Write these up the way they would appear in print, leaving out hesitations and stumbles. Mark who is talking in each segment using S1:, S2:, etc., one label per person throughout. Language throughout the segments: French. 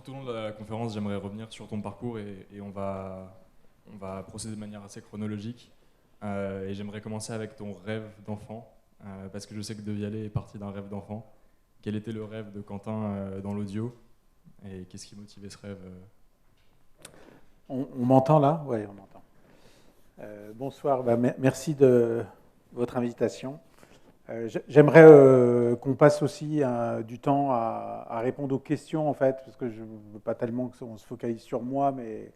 S1: tout au long de la conférence, j'aimerais revenir sur ton parcours et on va procéder de manière assez chronologique. Et j'aimerais commencer avec ton rêve d'enfant, parce que je sais que De Vialet est parti d'un rêve d'enfant. Quel était le rêve de Quentin dans l'audio et qu'est-ce qui motivait ce rêve
S2: On m'entend là? Oui, on m'entend. Bonsoir, merci de votre invitation. J'aimerais qu'on passe aussi du temps à répondre aux questions, en fait, parce que je ne veux pas tellement qu'on se focalise sur moi, mais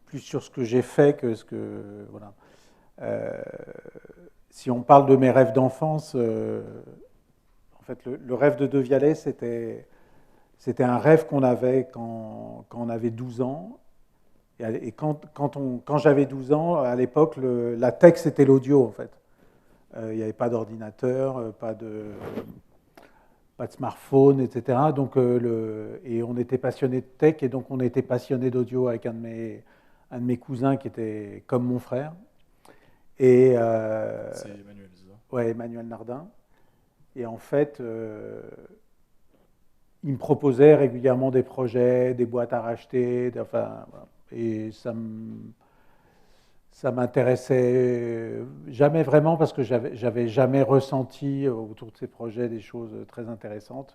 S2: plus sur ce que j'ai fait que ce que... Voilà. Si on parle de mes rêves d'enfance, en fait, le rêve de Vialet, c'était un rêve qu'on avait quand on avait 12 ans. Et quand j'avais 12 ans, à l'époque, la tech, c'était l'audio, en fait. Il n'y avait pas d'ordinateur, pas de smartphone, etc. Donc, et on était passionné de tech, et donc on était passionné d'audio avec un de mes cousins qui était comme mon frère. Et,
S1: C'est Emmanuel, c'est ça?
S2: ouais, Emmanuel Nardin. Et en fait, il me proposait régulièrement des projets, des boîtes à racheter, enfin, voilà. Et ça m'intéressait jamais vraiment parce que j'avais jamais ressenti autour de ces projets des choses très intéressantes.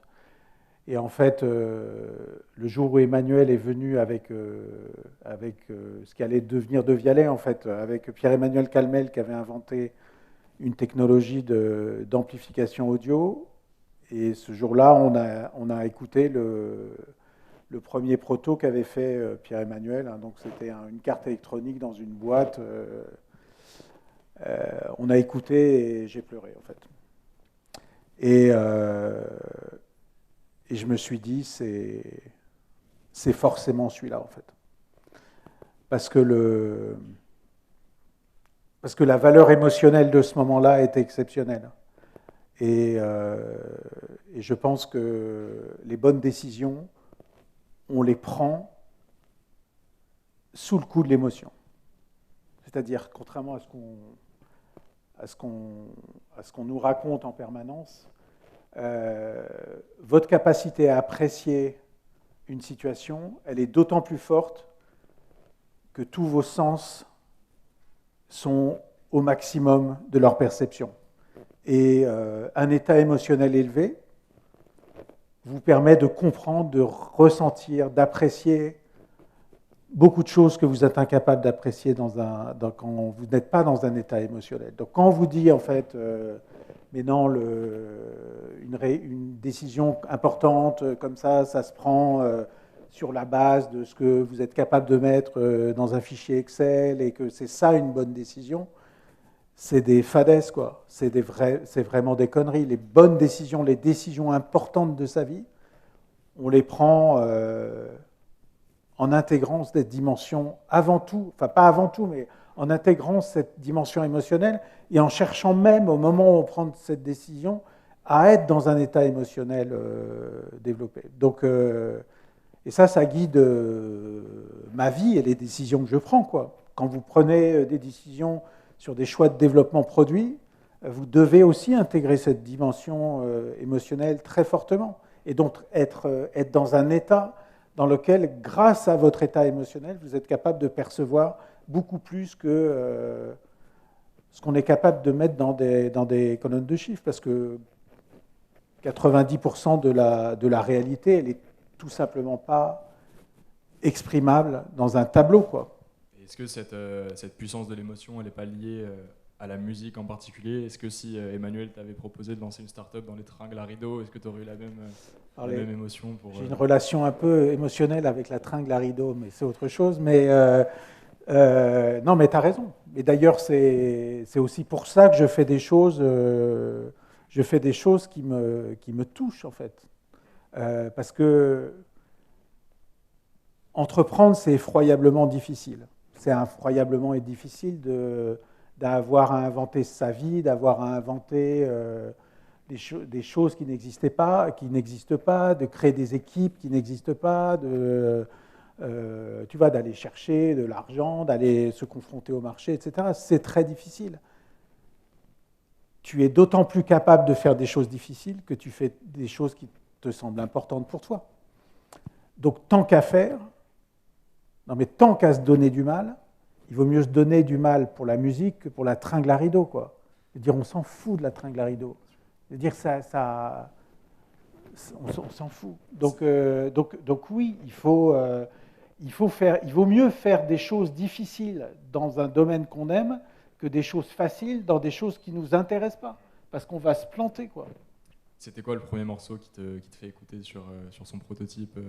S2: Et en fait, le jour où Emmanuel est venu avec ce qui allait devenir De Vialet, en fait, avec Pierre-Emmanuel Calmel qui avait inventé une technologie d'amplification audio. Et ce jour-là, on a écouté le premier proto qu'avait fait Pierre-Emmanuel. Hein, donc c'était une carte électronique dans une boîte. On a écouté et j'ai pleuré en fait. Et, euh, et je me suis dit, c'est forcément celui-là en fait. Parce que, parce que la valeur émotionnelle de ce moment-là était exceptionnelle. Et je pense que les bonnes décisions, on les prend sous le coup de l'émotion. C'est-à-dire, contrairement à ce qu'on nous raconte en permanence, votre capacité à apprécier une situation, elle est d'autant plus forte que tous vos sens sont au maximum de leur perception. Et un état émotionnel élevé vous permet de comprendre, de ressentir, d'apprécier beaucoup de choses que vous êtes incapable d'apprécier quand vous n'êtes pas dans un état émotionnel. Donc quand on vous dit en fait, mais non, une décision importante comme ça se prend sur la base de ce que vous êtes capable de mettre dans un fichier Excel et que c'est ça une bonne décision, c'est des fadaises, quoi. C'est vraiment des conneries. Les bonnes décisions, les décisions importantes de sa vie, on les prend en intégrant cette dimension avant tout, enfin pas avant tout, mais en intégrant cette dimension émotionnelle et en cherchant même au moment où on prend cette décision à être dans un état émotionnel développé. Donc, et ça guide ma vie et les décisions que je prends, quoi. Quand vous prenez des décisions sur des choix de développement produit, vous devez aussi intégrer cette dimension émotionnelle très fortement. Et donc être dans un état dans lequel, grâce à votre état émotionnel, vous êtes capable de percevoir beaucoup plus que ce qu'on est capable de mettre dans des colonnes de chiffres. Parce que 90% de la réalité, elle est tout simplement pas exprimable dans un tableau, quoi.
S1: Est-ce que cette puissance de l'émotion, elle n'est pas liée à la musique en particulier? Est-ce que si Emmanuel t'avait proposé de lancer une start-up dans les tringues à rideau, est-ce que tu aurais eu la même émotion pour...
S2: J'ai une relation un peu émotionnelle avec la tringle à rideau, mais c'est autre chose. Mais non, mais tu as raison. Et d'ailleurs, c'est aussi pour ça que je fais des choses, qui me touchent, en fait. Parce que entreprendre, c'est effroyablement difficile. C'est effroyablement difficile d'avoir à inventer sa vie, d'avoir à inventer des choses qui n'existent pas, de créer des équipes qui n'existent pas, tu vois, d'aller chercher de l'argent, d'aller se confronter au marché, etc. C'est très difficile. Tu es d'autant plus capable de faire des choses difficiles que tu fais des choses qui te semblent importantes pour toi. Donc, tant qu'à faire, non mais tant qu'à se donner du mal, il vaut mieux se donner du mal pour la musique que pour la tringle à rideau, quoi. Dire, on s'en fout de la tringle à rideau. Dire, on s'en fout. Donc oui, il vaut mieux faire des choses difficiles dans un domaine qu'on aime que des choses faciles dans des choses qui ne nous intéressent pas. Parce qu'on va se planter, quoi.
S1: C'était quoi le premier morceau qui te fait écouter sur son prototype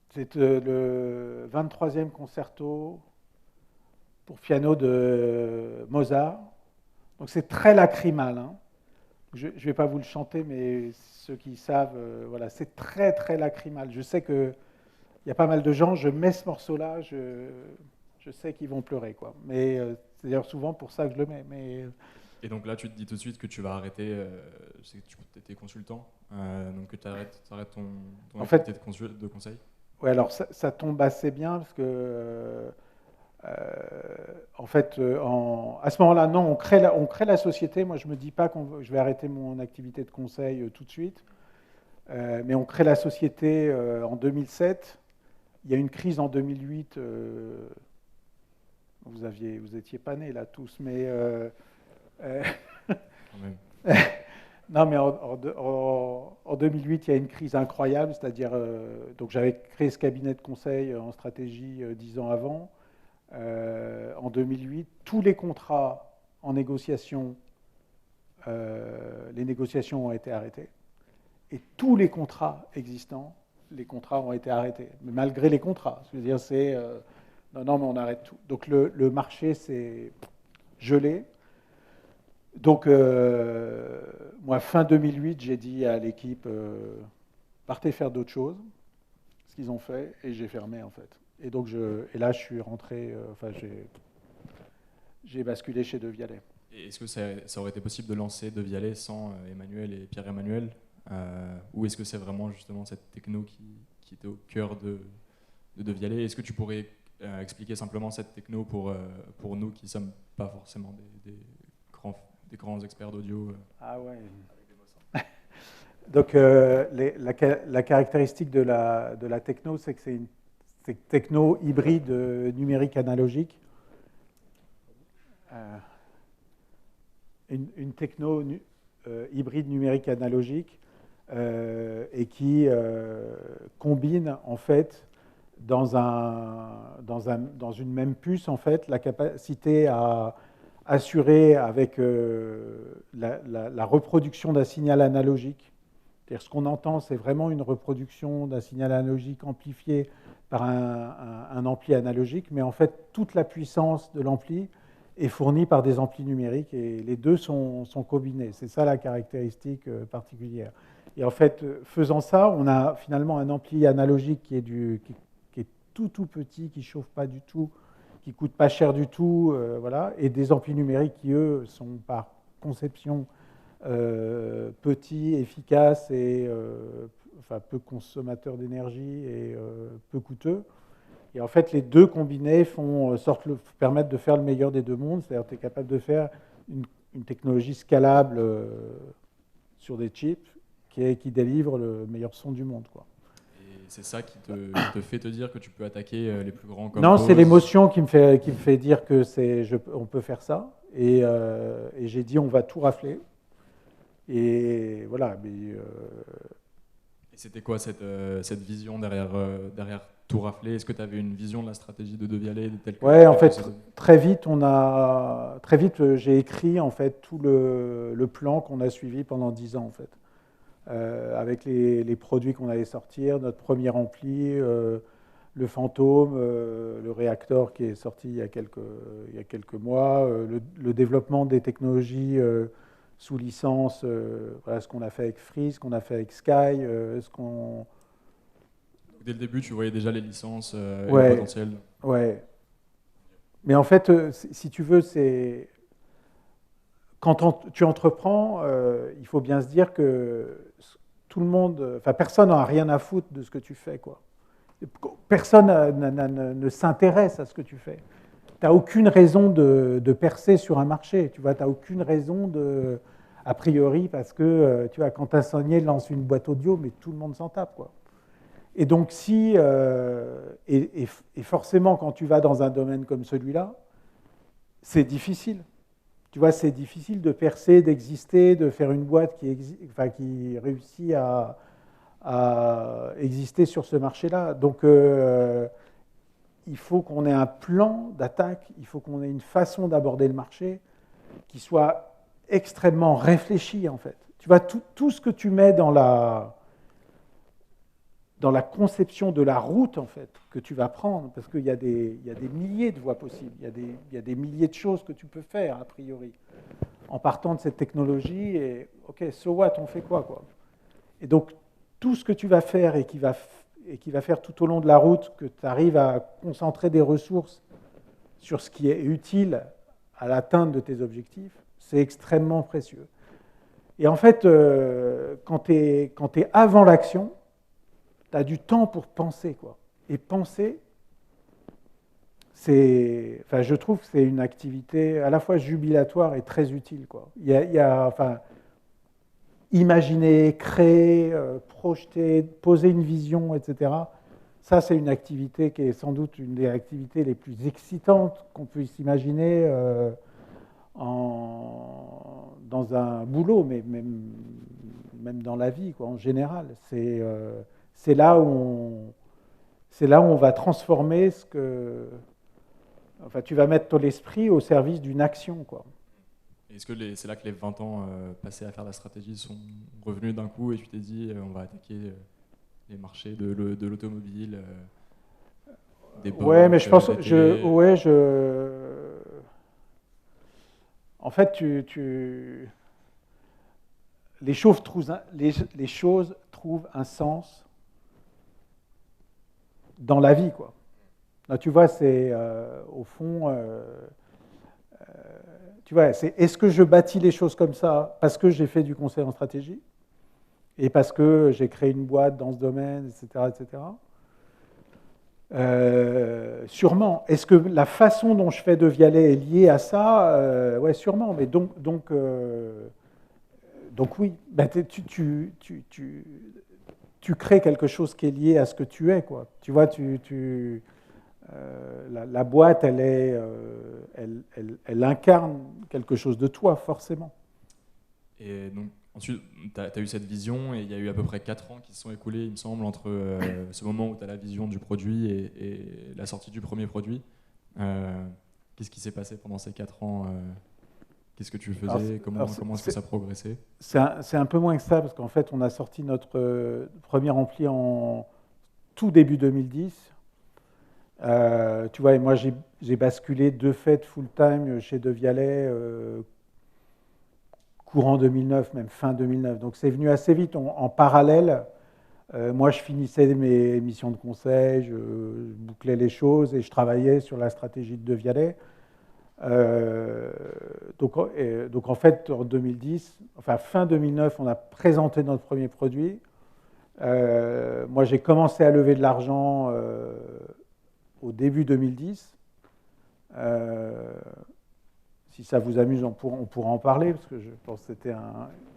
S2: C'est le 23e concerto pour piano de Mozart. Donc c'est très lacrymal, hein. Je ne vais pas vous le chanter, mais ceux qui savent, voilà, c'est très très lacrymal. Je sais qu'il y a pas mal de gens, je mets ce morceau-là, je sais qu'ils vont pleurer, quoi. Mais c'est d'ailleurs souvent pour ça que je le mets. Mais
S1: Et donc là, tu te dis tout de suite que tu vas arrêter, tu étais consultant, donc que tu arrêtes ton
S2: en fait,
S1: activité de conseil.
S2: ouais, alors ça tombe assez bien parce que en fait, à ce moment-là, non, on crée la société. Moi, je ne me dis pas que je vais arrêter mon activité de conseil tout de suite, mais on crée la société en 2007. Il y a une crise en 2008. Vous étiez pas nés là tous, mais
S1: Quand même.
S2: non, mais en 2008, il y a une crise incroyable, c'est-à-dire, donc j'avais créé ce cabinet de conseil en stratégie 10 ans avant. En 2008, tous les contrats en négociation, les négociations ont été arrêtées. Et tous les contrats existants, les contrats ont été arrêtés. Mais malgré les contrats. Je veux dire, c'est... non, mais on arrête tout. Donc le marché s'est gelé. Donc, moi, fin 2008, j'ai dit à l'équipe, partez faire d'autres choses, ce qu'ils ont fait, et j'ai fermé, en fait. Et donc, là, je suis rentré, j'ai basculé chez De Vialet.
S1: Et est-ce que ça aurait été possible de lancer De Vialet sans Emmanuel et Pierre-Emmanuel ou est-ce que c'est vraiment justement cette techno qui était au cœur de Vialet? Est-ce que tu pourrais expliquer simplement cette techno pour nous qui ne sommes pas forcément des grands experts d'audio
S2: Ah ouais. Donc la caractéristique de la techno, c'est que c'est une techno hybride numérique analogique. Une techno hybride numérique analogique et qui combine en fait dans une même puce en fait la capacité à assurer avec la reproduction d'un signal analogique. C'est-à-dire, ce qu'on entend, c'est vraiment une reproduction d'un signal analogique amplifié par un ampli analogique, mais en fait, toute la puissance de l'ampli est fournie par des amplis numériques et les deux sont combinés. C'est ça la caractéristique particulière. Et en fait, faisant ça, on a finalement un ampli analogique qui est tout petit, qui ne chauffe pas du tout, qui ne coûte pas cher du tout, voilà, et des amplis numériques qui, eux, sont par conception petits, efficaces et peu consommateurs d'énergie et peu coûteux. Et en fait, les deux combinés permettent de faire le meilleur des deux mondes, c'est-à-dire que tu es capable de faire une technologie scalable sur des chips qui délivre le meilleur son du monde, quoi.
S1: C'est ça qui te fait te dire que tu peux attaquer les plus grands comme
S2: Non,
S1: Bose.
S2: c'est l'émotion qui me fait dire que on peut faire ça. Et j'ai dit, on va tout rafler. Et voilà. Et
S1: c'était quoi cette vision derrière tout rafler? Est-ce que tu avais une vision de la stratégie de Vialet
S2: Ouais, en fait, très vite, j'ai écrit en fait tout le plan qu'on a suivi pendant 10 ans, en fait. Avec les produits qu'on allait sortir, notre premier ampli, le fantôme, le réacteur qui est sorti il y a quelques mois, le développement des technologies sous licence, voilà, ce qu'on a fait avec Free, ce qu'on a fait avec Sky,
S1: Dès le début, tu voyais déjà les licences et
S2: ouais,
S1: le potentiel.
S2: Ouais. Mais en fait, si tu veux, c'est... Quand tu entreprends, il faut bien se dire que tout le monde, enfin personne n'a rien à foutre de ce que tu fais, quoi. Personne ne s'intéresse à ce que tu fais. Tu n'as aucune raison de percer sur un marché, tu vois. Tu n'as aucune raison a priori, parce que tu vois, quand un sonnier lance une boîte audio, mais tout le monde s'en tape, quoi. Et donc, et forcément, quand tu vas dans un domaine comme celui-là, c'est difficile. Tu vois, c'est difficile de percer, d'exister, de faire une boîte qui réussit à exister sur ce marché-là. Donc, il faut qu'on ait un plan d'attaque, il faut qu'on ait une façon d'aborder le marché qui soit extrêmement réfléchie, en fait. Tu vois, tout ce que tu mets dans la conception de la route, en fait, que tu vas prendre, parce qu'il y a des milliers de voies possibles, il y a des milliers de choses que tu peux faire, a priori, en partant de cette technologie, et OK, so what, on fait quoi? Et donc, tout ce que tu vas faire et qui va faire tout au long de la route, que tu arrives à concentrer des ressources sur ce qui est utile à l'atteinte de tes objectifs, c'est extrêmement précieux. Et en fait, quand tu es avant l'action, tu as du temps pour penser, quoi. Et penser, je trouve que c'est une activité à la fois jubilatoire et très utile, quoi. Imaginer, créer, projeter, poser une vision, etc. Ça, c'est une activité qui est sans doute une des activités les plus excitantes qu'on puisse imaginer dans un boulot, mais même dans la vie, quoi, en général. C'est là où on va transformer ce que... Enfin, tu vas mettre ton esprit au service d'une action, quoi.
S1: Est-ce que c'est là que les 20 ans passés à faire la stratégie sont revenus d'un coup et tu t'es dit on va attaquer les marchés de l'automobile, des banques,
S2: ouais, mais je pense,
S1: des télés.
S2: en fait, les choses trouvent un sens dans la vie, quoi. Là, tu vois, c'est au fond, tu vois, c'est est-ce que je bâtis les choses comme ça parce que j'ai fait du conseil en stratégie et parce que j'ai créé une boîte dans ce domaine, etc., etc. Sûrement. Est-ce que la façon dont je fais de Vialet est liée à ça? Ouais, sûrement. Mais donc oui, ben, tu crées quelque chose qui est lié à ce que tu es, quoi. Tu vois, la boîte, elle incarne quelque chose de toi, forcément.
S1: Et donc, ensuite, tu as eu cette vision et il y a eu à peu près 4 ans qui se sont écoulés, il me semble, entre ce moment où tu as la vision du produit et la sortie du premier produit. Qu'est-ce qui s'est passé pendant ces 4 ans Qu'est-ce que tu faisais Comment est-ce que ça progressait?
S2: C'est un peu moins que ça, parce qu'en fait, on a sorti notre premier ampli en tout début 2010. Tu vois, et moi, j'ai basculé de fait full-time chez De Vialet courant 2009, même fin 2009. Donc, c'est venu assez vite. En parallèle, moi, je finissais mes missions de conseil, je bouclais les choses et je travaillais sur la stratégie de Vialet. Donc, en fait, en 2010, enfin fin 2009, on a présenté notre premier produit. Moi, j'ai commencé à lever de l'argent au début 2010. Si ça vous amuse, on pourra en parler, parce que je pense que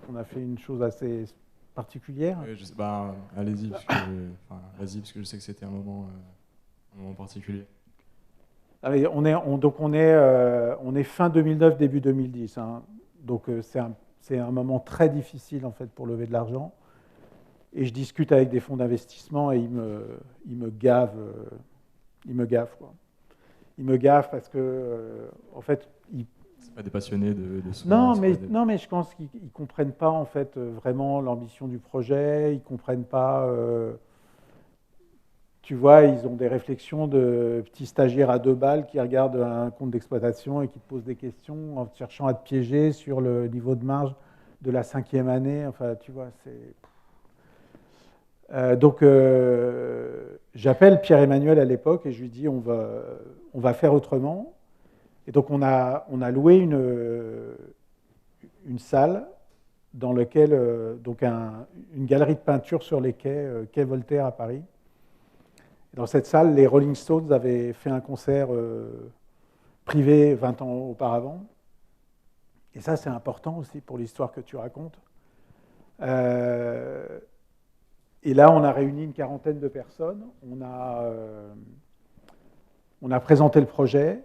S2: on a fait une chose assez particulière.
S1: Oui, je sais, allez-y, parce que je sais que c'était un moment particulier.
S2: Allez, on est fin 2009, début 2010. Hein. Donc c'est un moment très difficile en fait pour lever de l'argent. Et je discute avec des fonds d'investissement et ils me gavent, quoi. Ils me gavent parce que en fait
S1: c'est pas des passionnés de
S2: non, mais je pense qu'ils ne comprennent pas en fait vraiment l'ambition du projet. Ils ne comprennent pas. Tu vois, ils ont des réflexions de petits stagiaires à 2 balles qui regardent un compte d'exploitation et qui te posent des questions en cherchant à te piéger sur le niveau de marge de la 5e année. Enfin, tu vois, c'est. Donc, j'appelle Pierre-Emmanuel à l'époque et je lui dis on va faire autrement. Et donc, on a loué une salle dans laquelle, donc une galerie de peinture sur les quai Voltaire à Paris. Et dans cette salle, les Rolling Stones avaient fait un concert privé 20 ans auparavant. Et ça, c'est important aussi pour l'histoire que tu racontes. Et là, on a réuni une quarantaine de personnes. On a présenté le projet.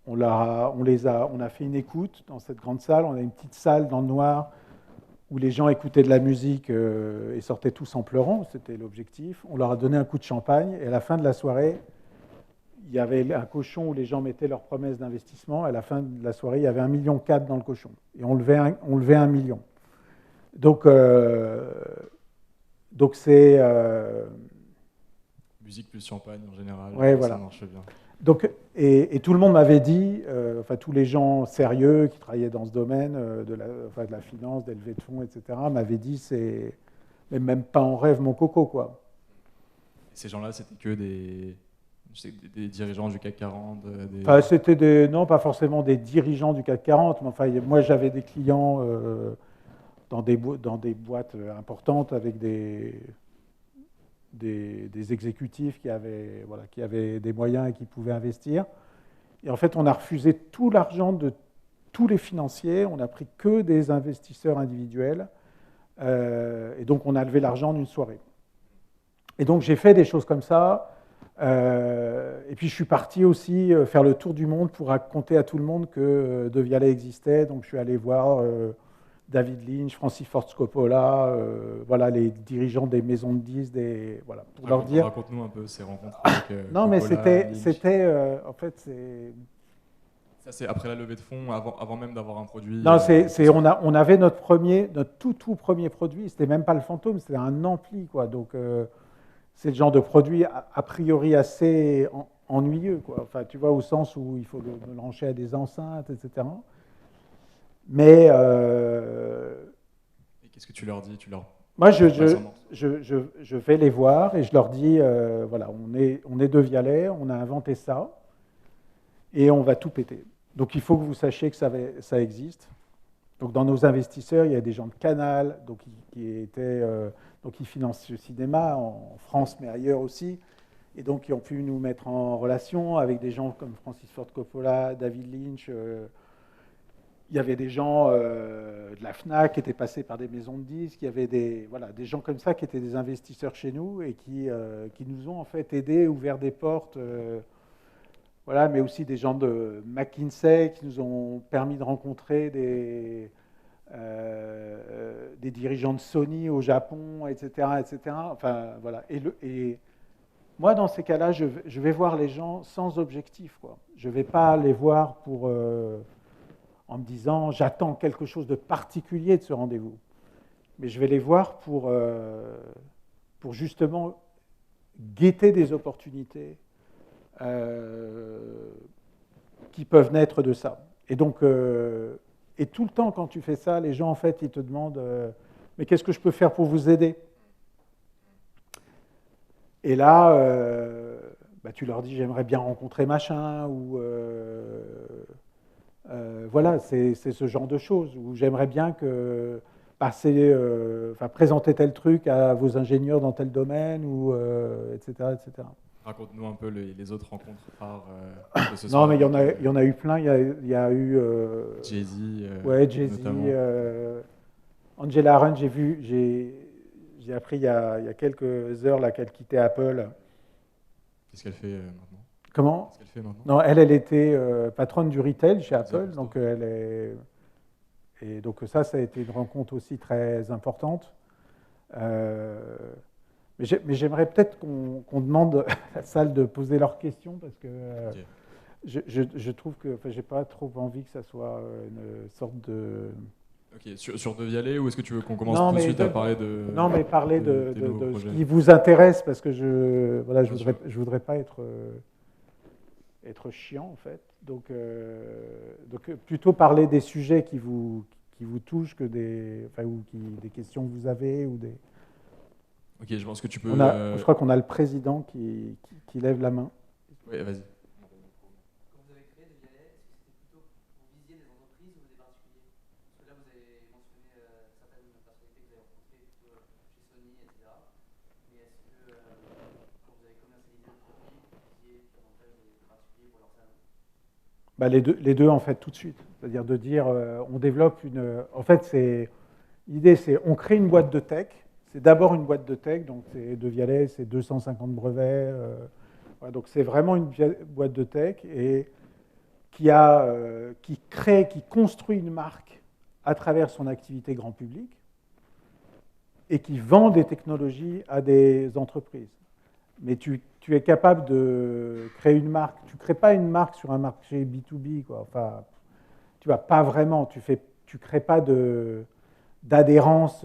S2: On a fait une écoute dans cette grande salle. On a une petite salle dans le noir où les gens écoutaient de la musique et sortaient tous en pleurant. C'était l'objectif. On leur a donné un coup de champagne. Et à la fin de la soirée, il y avait un cochon où les gens mettaient leurs promesses d'investissement. À la fin de la soirée, il y avait 1,4 million dans le cochon. Et on levait 1 million. Donc c'est...
S1: Musique plus champagne en général,
S2: ouais,
S1: ça
S2: voilà.
S1: marche bien.
S2: Donc, et tout le monde m'avait dit, enfin tous les gens sérieux qui travaillaient dans ce domaine, de la finance, des levées de fonds, etc., m'avaient dit, c'est même pas en rêve mon coco, quoi.
S1: Et ces gens-là, c'était que des dirigeants du CAC 40
S2: Enfin, non, pas forcément des dirigeants du CAC 40, mais enfin, moi j'avais des clients dans des boîtes importantes avec des exécutifs qui avaient des moyens et qui pouvaient investir. Et en fait, on a refusé tout l'argent de tous les financiers, on n'a pris que des investisseurs individuels, et donc on a levé l'argent en une soirée. Et donc j'ai fait des choses comme ça, et puis je suis parti aussi faire le tour du monde pour raconter à tout le monde que De Vialet existait, donc je suis allé voir David Lynch, Francis Ford Coppola, voilà, les dirigeants des maisons de disques, voilà, pour leur dire.
S1: Raconte-nous un peu ces rencontres avec
S2: non, mais
S1: Coppola,
S2: c'était en fait, c'est.
S1: Ça, c'est après la levée de fonds, avant même d'avoir un produit.
S2: Non, on avait notre tout premier produit. C'était même pas le fantôme, c'était un ampli, quoi. Donc, c'est le genre de produit a priori assez ennuyeux, quoi. Enfin, tu vois, au sens où il faut le brancher à des enceintes, etc. Mais
S1: et qu'est-ce que tu leur dis?
S2: Moi, je vais les voir et je leur dis, voilà, on est De Vialet, on a inventé ça et on va tout péter. Donc, il faut que vous sachiez que ça existe. Donc, dans nos investisseurs, il y a des gens de Canal, donc qui financent le cinéma en France, mais ailleurs aussi, et donc qui ont pu nous mettre en relation avec des gens comme Francis Ford Coppola, David Lynch. Il y avait des gens de la FNAC qui étaient passés par des maisons de disques. Il y avait des gens comme ça qui étaient des investisseurs chez nous et qui nous ont en fait aidés, ouvert des portes. Voilà, mais aussi des gens de McKinsey qui nous ont permis de rencontrer des dirigeants de Sony au Japon, etc., etc. Enfin, voilà. Et moi, dans ces cas-là, je vais voir les gens sans objectif, quoi. Je ne vais pas les voir en me disant j'attends quelque chose de particulier de ce rendez-vous. Mais je vais les voir pour justement guetter des opportunités qui peuvent naître de ça. Et donc, et tout le temps quand tu fais ça, les gens en fait ils te demandent mais qu'est-ce que je peux faire pour vous aider? Et là, tu leur dis j'aimerais bien rencontrer machin ou voilà, c'est ce genre de choses où j'aimerais bien présenter tel truc à vos ingénieurs dans tel domaine, ou etc., etc.
S1: Raconte-nous un peu les autres rencontres rares de ce
S2: non,
S1: soir.
S2: mais il y en a eu plein. Il y a eu
S1: Jay-Z,
S2: ouais, Jay-Z, Angela Arendt. J'ai appris il y a quelques heures là qu'elle quittait Apple.
S1: Qu'est-ce qu'elle fait maintenant?
S2: Comment?
S1: Qu'est-ce qu'elle fait maintenant?
S2: Non, elle était patronne du retail chez Apple, donc et donc ça a été une rencontre aussi très importante. Mais j'aimerais peut-être qu'on demande à la salle de poser leurs questions parce que okay. je trouve que j'ai pas trop envie que ça soit une sorte de.
S1: Ok, sur De Vialet, ou est-ce que tu veux qu'on commence tout de suite à parler de.
S2: Non, mais parler de ce qui vous intéresse, parce que je voudrais pas être chiant en fait. Donc plutôt parler des sujets qui vous touchent que des questions que vous avez ou des.
S1: Ok, je pense que tu peux.
S2: Je crois qu'on a le président qui lève la main.
S1: Oui, vas-y.
S3: Quand vous avez créé De Vialet, est-ce que c'était plutôt pour viser des entreprises ou des particuliers? Parce que là, vous avez mentionné certaines personnalités que vous avez rencontrées plutôt chez Sony, etc. Mais est-ce que quand vous avez commercialisé le produit, vous visiez davantage des particuliers pour leur salon?
S2: Les deux en fait tout de suite. C'est-à-dire de dire on développe une. En fait, l'idée c'est on crée une boîte de tech. C'est d'abord une boîte de tech, donc c'est De Vialet, c'est 250 brevets. Voilà, donc c'est vraiment une boîte de tech et qui crée, qui construit une marque à travers son activité grand public et qui vend des technologies à des entreprises. Mais tu es capable de créer une marque. Tu ne crées pas une marque sur un marché B2B, quoi. Enfin, tu vas pas vraiment, tu crées pas d'adhérence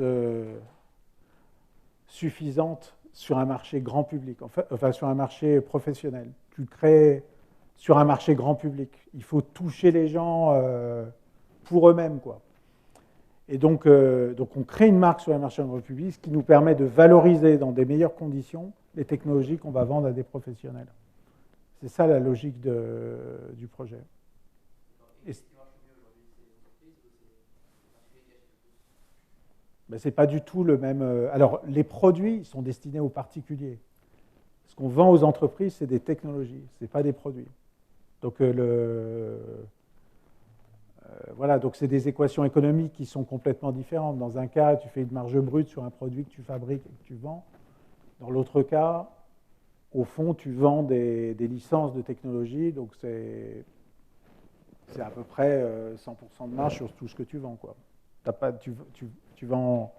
S2: suffisante sur un marché grand public, enfin sur un marché professionnel. Tu crées sur un marché grand public. Il faut toucher les gens pour eux-mêmes, quoi. Et donc on crée une marque sur un marché grand public, ce qui nous permet de valoriser dans des meilleures conditions les technologies qu'on va vendre à des professionnels. C'est ça la logique du projet. Et ben, c'est pas du tout le même. Alors, les produits sont destinés aux particuliers. Ce qu'on vend aux entreprises, c'est des technologies, ce n'est pas des produits. Donc, voilà, donc c'est des équations économiques qui sont complètement différentes. Dans un cas, tu fais une marge brute sur un produit que tu fabriques et que tu vends. Dans l'autre cas, au fond, tu vends des licences de technologie, donc c'est à peu près 100% de marge sur tout ce que tu vends, quoi. Tu vends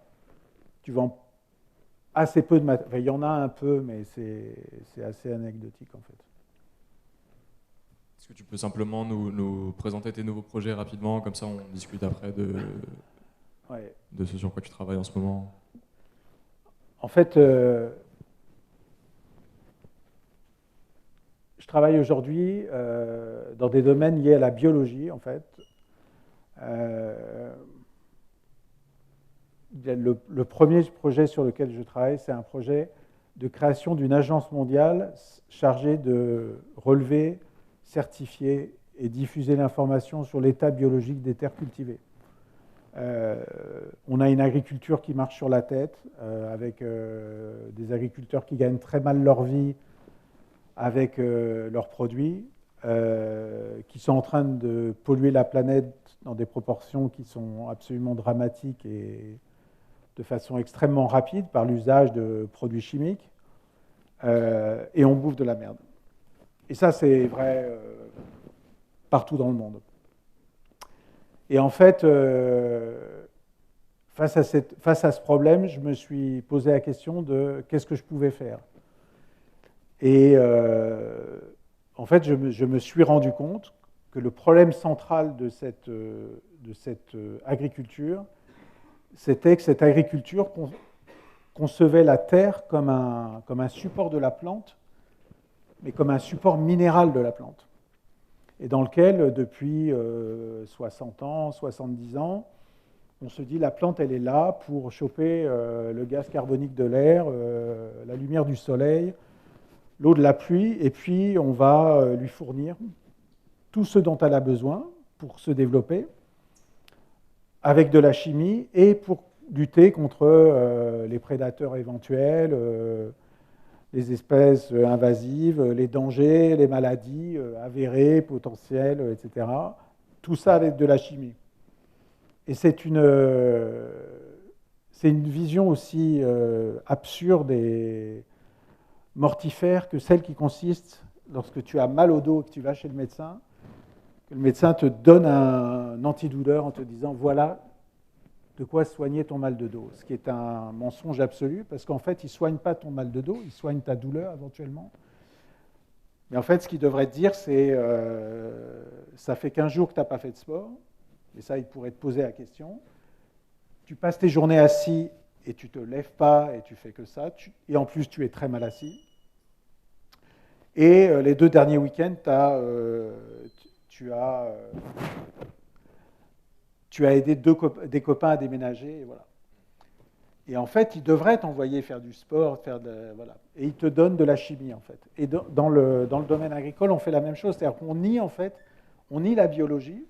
S2: assez peu de matériel. Enfin, il y en a un peu, mais c'est assez anecdotique, en fait.
S1: Est-ce que tu peux simplement nous présenter tes nouveaux projets rapidement, comme ça on discute après de ce sur quoi tu travailles en ce moment?
S2: En fait, je travaille aujourd'hui dans des domaines liés à la biologie, en fait. Le premier projet sur lequel je travaille, c'est un projet de création d'une agence mondiale chargée de relever, certifier et diffuser l'information sur l'état biologique des terres cultivées. On a une agriculture qui marche sur la tête, avec des agriculteurs qui gagnent très mal leur vie avec leurs produits, qui sont en train de polluer la planète dans des proportions qui sont absolument dramatiques et de façon extrêmement rapide par l'usage de produits chimiques, et on bouffe de la merde. Et ça, c'est vrai partout dans le monde. Et en fait, face à ce problème, je me suis posé la question de qu'est-ce que je pouvais faire. Et en fait, je me suis rendu compte que le problème central de cette agriculture, c'était que cette agriculture concevait la terre comme un support de la plante, mais comme un support minéral de la plante, et dans lequel, depuis 60 ans, 70 ans, on se dit la plante, elle est là pour choper le gaz carbonique de l'air, la lumière du soleil, l'eau de la pluie, et puis on va lui fournir tout ce dont elle a besoin pour se développer, avec de la chimie, et pour lutter contre les prédateurs éventuels, les espèces invasives, les dangers, les maladies avérées, potentielles, etc. Tout ça avec de la chimie. Et c'est une vision aussi absurde et mortifère que celle qui consiste, lorsque tu as mal au dos et que tu vas chez le médecin, que le médecin te donne un antidouleur en te disant « voilà de quoi soigner ton mal de dos », ce qui est un mensonge absolu, parce qu'en fait, il ne soigne pas ton mal de dos, il soigne ta douleur éventuellement. Mais en fait, ce qu'il devrait te dire, c'est ça fait 15 jours que tu n'as pas fait de sport, et ça, il pourrait te poser la question. Tu passes tes journées assis et tu ne te lèves pas et tu fais que ça, et en plus, tu es très mal assis. Et les 2 derniers week-ends, tu as aidé des copains à déménager, et voilà. Et en fait, il devrait t'envoyer faire du sport, voilà. Et il te donne de la chimie, en fait. Et dans le domaine agricole, on fait la même chose, c'est-à-dire qu'on nie, en fait, on nie la biologie,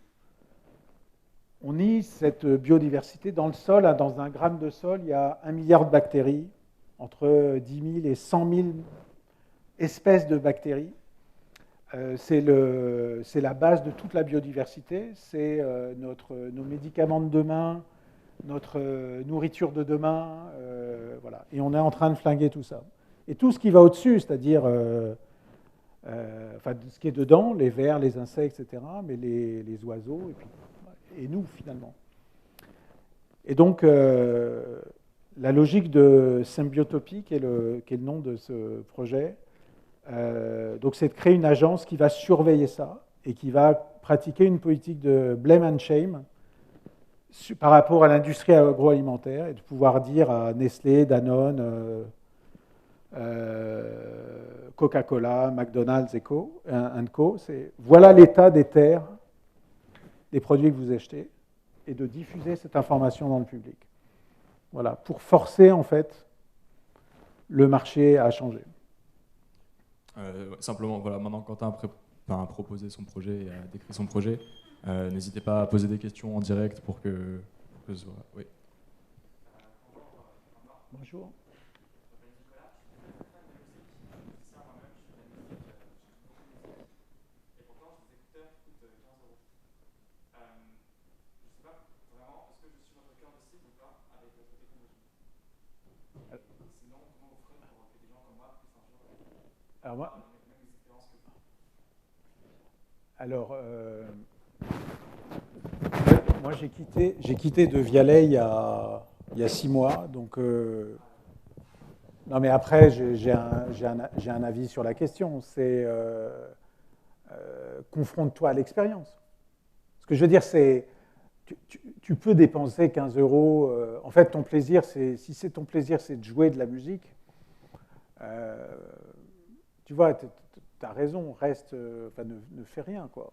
S2: on nie cette biodiversité. Dans le sol, dans un gramme de sol, il y a 1 milliard de bactéries, entre 10 000 et 100 000 espèces de bactéries. C'est la base de toute la biodiversité, c'est nos médicaments de demain, notre nourriture de demain, voilà. Et on est en train de flinguer tout ça. Et tout ce qui va au-dessus, c'est-à-dire enfin, ce qui est dedans, les vers, les insectes, etc., mais les oiseaux, et nous, finalement. Et donc, la logique de Symbiotopie, qui est le nom de ce projet, donc c'est de créer une agence qui va surveiller ça et qui va pratiquer une politique de blame and shame par rapport à l'industrie agroalimentaire et de pouvoir dire à Nestlé, Danone, Coca-Cola, McDonald's et Co, c'est voilà l'état des terres des produits que vous achetez et de diffuser cette information dans le public. Voilà, pour forcer en fait le marché à changer.
S1: Simplement, voilà, maintenant Quentin a proposé son projet et a décrit son projet, n'hésitez pas à poser des questions en direct pour que ce soit... Oui.
S2: Bonjour. Alors, moi j'ai quitté De Vialet il y a 6 mois, donc non mais après j'ai un avis sur la question, c'est confronte-toi à l'expérience. Ce que je veux dire, c'est tu peux dépenser 15 euros. En fait, ton plaisir, si c'est ton plaisir, c'est de jouer de la musique. Tu vois, tu as raison, reste, enfin, ne fais rien, quoi.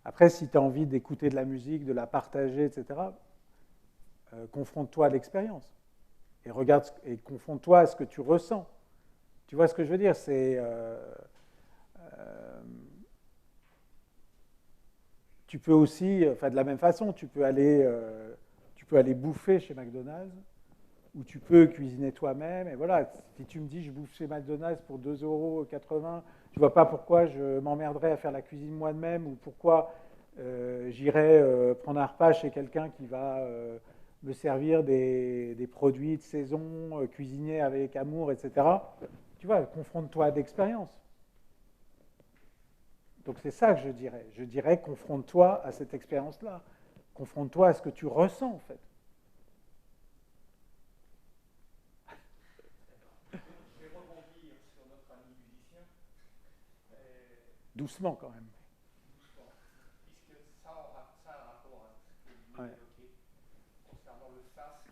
S2: Après, si tu as envie d'écouter de la musique, de la partager, etc., confronte-toi à l'expérience et regarde et confronte-toi à ce que tu ressens. Tu vois ce que je veux dire? C'est tu peux aussi, enfin de la même façon, tu peux aller bouffer chez McDonald's ou tu peux cuisiner toi-même. Et voilà, si tu me dis je bouffe chez McDonald's pour 2,80 €, je vois pas pourquoi je m'emmerderais à faire la cuisine moi-même ou pourquoi j'irais prendre un repas chez quelqu'un qui va me servir des produits de saison, cuisinés avec amour, etc. Tu vois, confronte-toi d'expérience. Donc c'est ça que je dirais. Je dirais confronte-toi à cette expérience-là. Confronte-toi à ce que tu ressens en fait.
S4: Je vais rebondir sur notre ami musicien.
S2: Doucement quand même.
S4: Doucement, puisque ça a un rapport à ce que vous
S2: Ouais.
S4: évoquez concernant le faste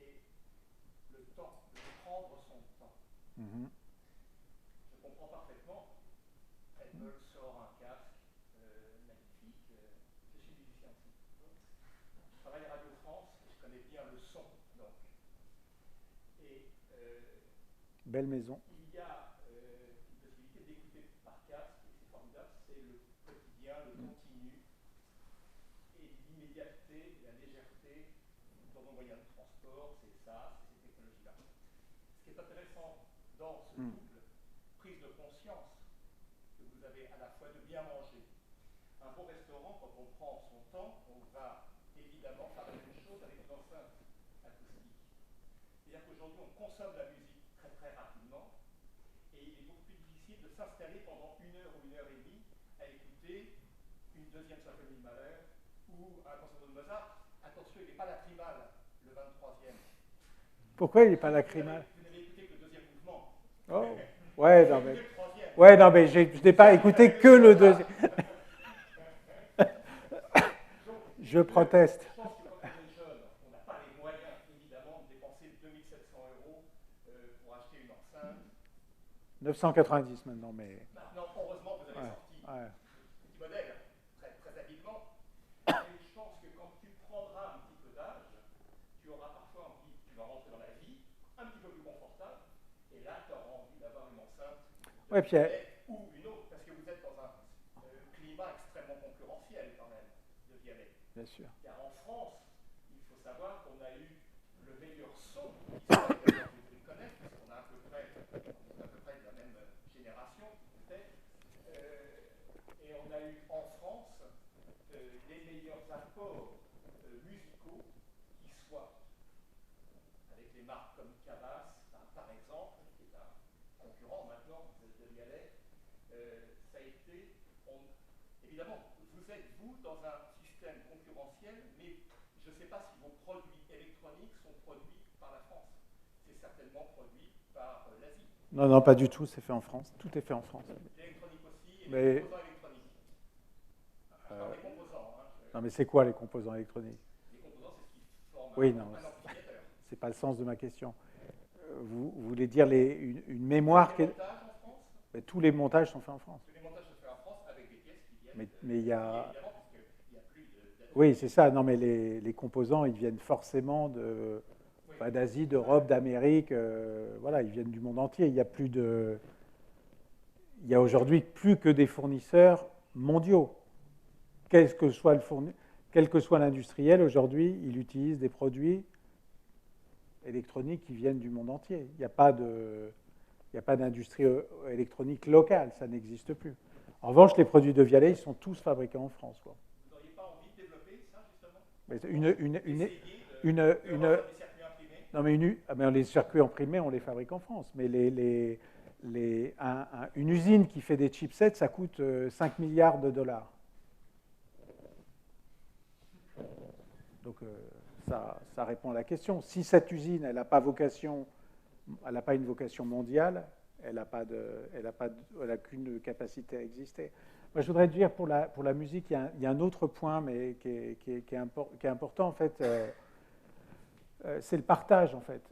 S4: et le temps, de prendre son temps.
S2: Mhm.
S4: Je comprends parfaitement. Apple sort un casque magnifique. Je suis musicien aussi. Je travaille à Radio France et je connais bien le son. Donc. Et
S2: Belle maison.
S4: il y a une possibilité d'écouter par casque, et c'est formidable, c'est le quotidien, le continu, et l'immédiateté, la légèreté dans nos moyens de transport, c'est ça, c'est ces technologies-là. Ce qui est intéressant dans ce double prise de conscience que vous avez à la fois de bien manger. Un bon restaurant, quand on prend son temps, on va évidemment faire la même chose avec une enceinte acoustique. C'est-à-dire qu'aujourd'hui, on consomme la musique très très rapidement, et il est beaucoup plus difficile de s'installer pendant 1 heure ou 1 heure et demie à écouter une deuxième symphonie de Mahler ou un concerto de Mozart. Attention, il n'est pas lacrymal, le 23e.
S2: Pourquoi il n'est pas lacrymal?
S4: Vous n'avez écouté que le deuxième mouvement.
S2: Oh, ouais, non, mais je n'ai pas écouté que le deuxième. Je proteste.
S4: Je pense que quand on est jeune, on n'a pas les moyens, évidemment, de dépenser 2700 € pour acheter une enceinte.
S2: 990 maintenant, mais...
S4: Maintenant, heureusement, vous avez sorti petit modèle, très, très habilement. Et je pense que quand tu prendras un petit peu d'âge, tu auras parfois envie, tu vas rentrer dans la vie, un petit peu plus confortable, et là, tu auras envie d'avoir une enceinte
S2: Ouais, puis,
S4: ou une autre, parce que vous êtes dans un climat extrêmement concurrentiel quand même, de Vialet.
S2: bien sûr.
S4: Car en France, il faut savoir qu'on a eu le meilleur son qui soit d'ailleurs vous le connaître, puisqu'on a à peu près de la même génération, peut-être. Et on a eu en France les meilleurs apports musicaux qui soit avec les marques comme Cabas, par exemple, qui est un concurrent maintenant de Vialet, ça a été, évidemment, vous êtes, vous, dans un système concurrentiel, mais je ne sais pas si vos produits électroniques sont produits par la France. C'est certainement produit par l'Asie.
S2: Non, non, pas du tout, c'est fait en France. Tout est fait en France.
S4: L'électronique aussi, et
S2: Mais,
S4: les composants électroniques. Je parle des composants. Hein,
S2: non, mais c'est quoi les composants électroniques?
S4: Les composants, c'est ce qui forme
S2: Oui,
S4: un
S2: non,
S4: amplificateur.
S2: c'est pas le sens de ma question. Vous voulez dire une mémoire
S4: qui est... montages en France?
S2: Mais tous les montages sont faits en France.
S4: Tous les montages sont faits en France avec des pièces qui viennent.
S2: Mais il y a...
S4: Évidemment, puisqu'il n'y a plus de...
S2: Oui, c'est ça. Non, mais les composants, ils viennent forcément d'Asie, d'Europe, d'Amérique. Voilà, ils viennent du monde entier. Il y a plus de... Il y a aujourd'hui plus que des fournisseurs mondiaux. Quel que soit l'industriel, aujourd'hui, il utilise des produits électroniques qui viennent du monde entier. Il n'y a pas d'industrie électronique locale, ça n'existe plus. En revanche, les produits de Vialet, ils sont tous fabriqués en France, quoi.
S4: Vous n'auriez pas envie de développer ça, justement?
S2: Non, mais les circuits imprimés, on les fabrique en France. Mais une usine qui fait des chipsets, ça coûte 5 milliards de dollars. Donc ça répond à la question. Si cette usine, elle n'a pas une vocation mondiale, elle n'a qu'une capacité à exister. Moi, je voudrais dire pour la musique, il y a un autre point, mais qui est important en fait. C'est le partage en fait.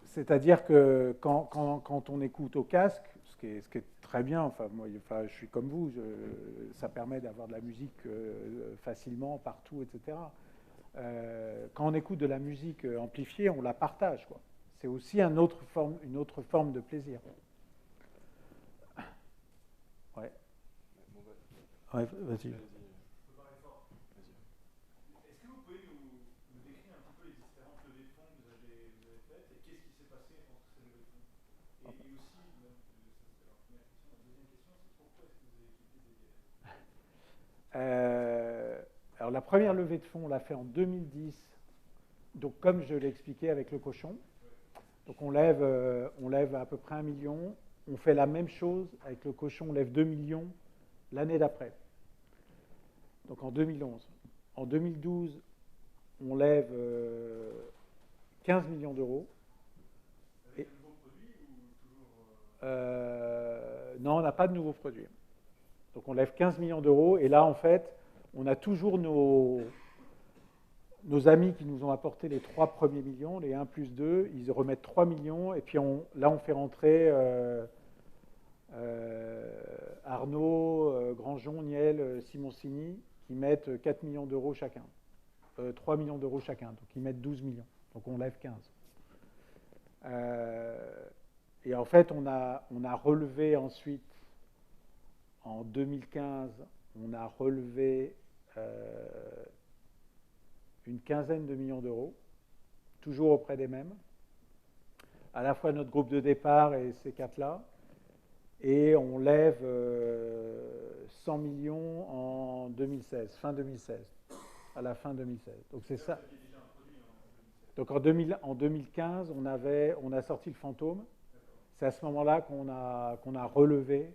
S2: C'est-à-dire que quand on écoute au casque, ce qui est très bien, enfin, moi, je suis comme vous, ça permet d'avoir de la musique facilement, partout, etc. Quand on écoute de la musique amplifiée, on la partage, quoi. C'est aussi une autre forme de plaisir. Ouais. Ouais, vas-y. Alors la première levée de fonds, on l'a fait en 2010, donc comme je l'ai expliqué avec le cochon. Donc on lève à peu près 1 million. On fait la même chose avec le cochon, on lève 2 millions l'année d'après. Donc en 2011. En 2012, on lève 15 millions d'euros.
S5: Avec de nouveaux produits ou toujours
S2: Non, on n'a pas de nouveaux produits. Donc on lève 15 millions d'euros et là, en fait, on a toujours nos amis qui nous ont apporté les 3 premiers millions, les 1 plus 2, ils remettent 3 millions et puis là, on fait rentrer Arnaud, Grandjean, Niel, Simoncini qui mettent 4 millions d'euros chacun. 3 millions d'euros chacun, donc ils mettent 12 millions. Donc on lève 15. Et en fait, on a relevé ensuite, en 2015, on a relevé une quinzaine de millions d'euros, toujours auprès des mêmes, à la fois notre groupe de départ et ces quatre-là, et on lève 100 millions en 2016, fin 2016, à la fin 2016. Donc c'est ça. Donc en 2015, on a sorti le fantôme. C'est à ce moment-là qu'on a relevé.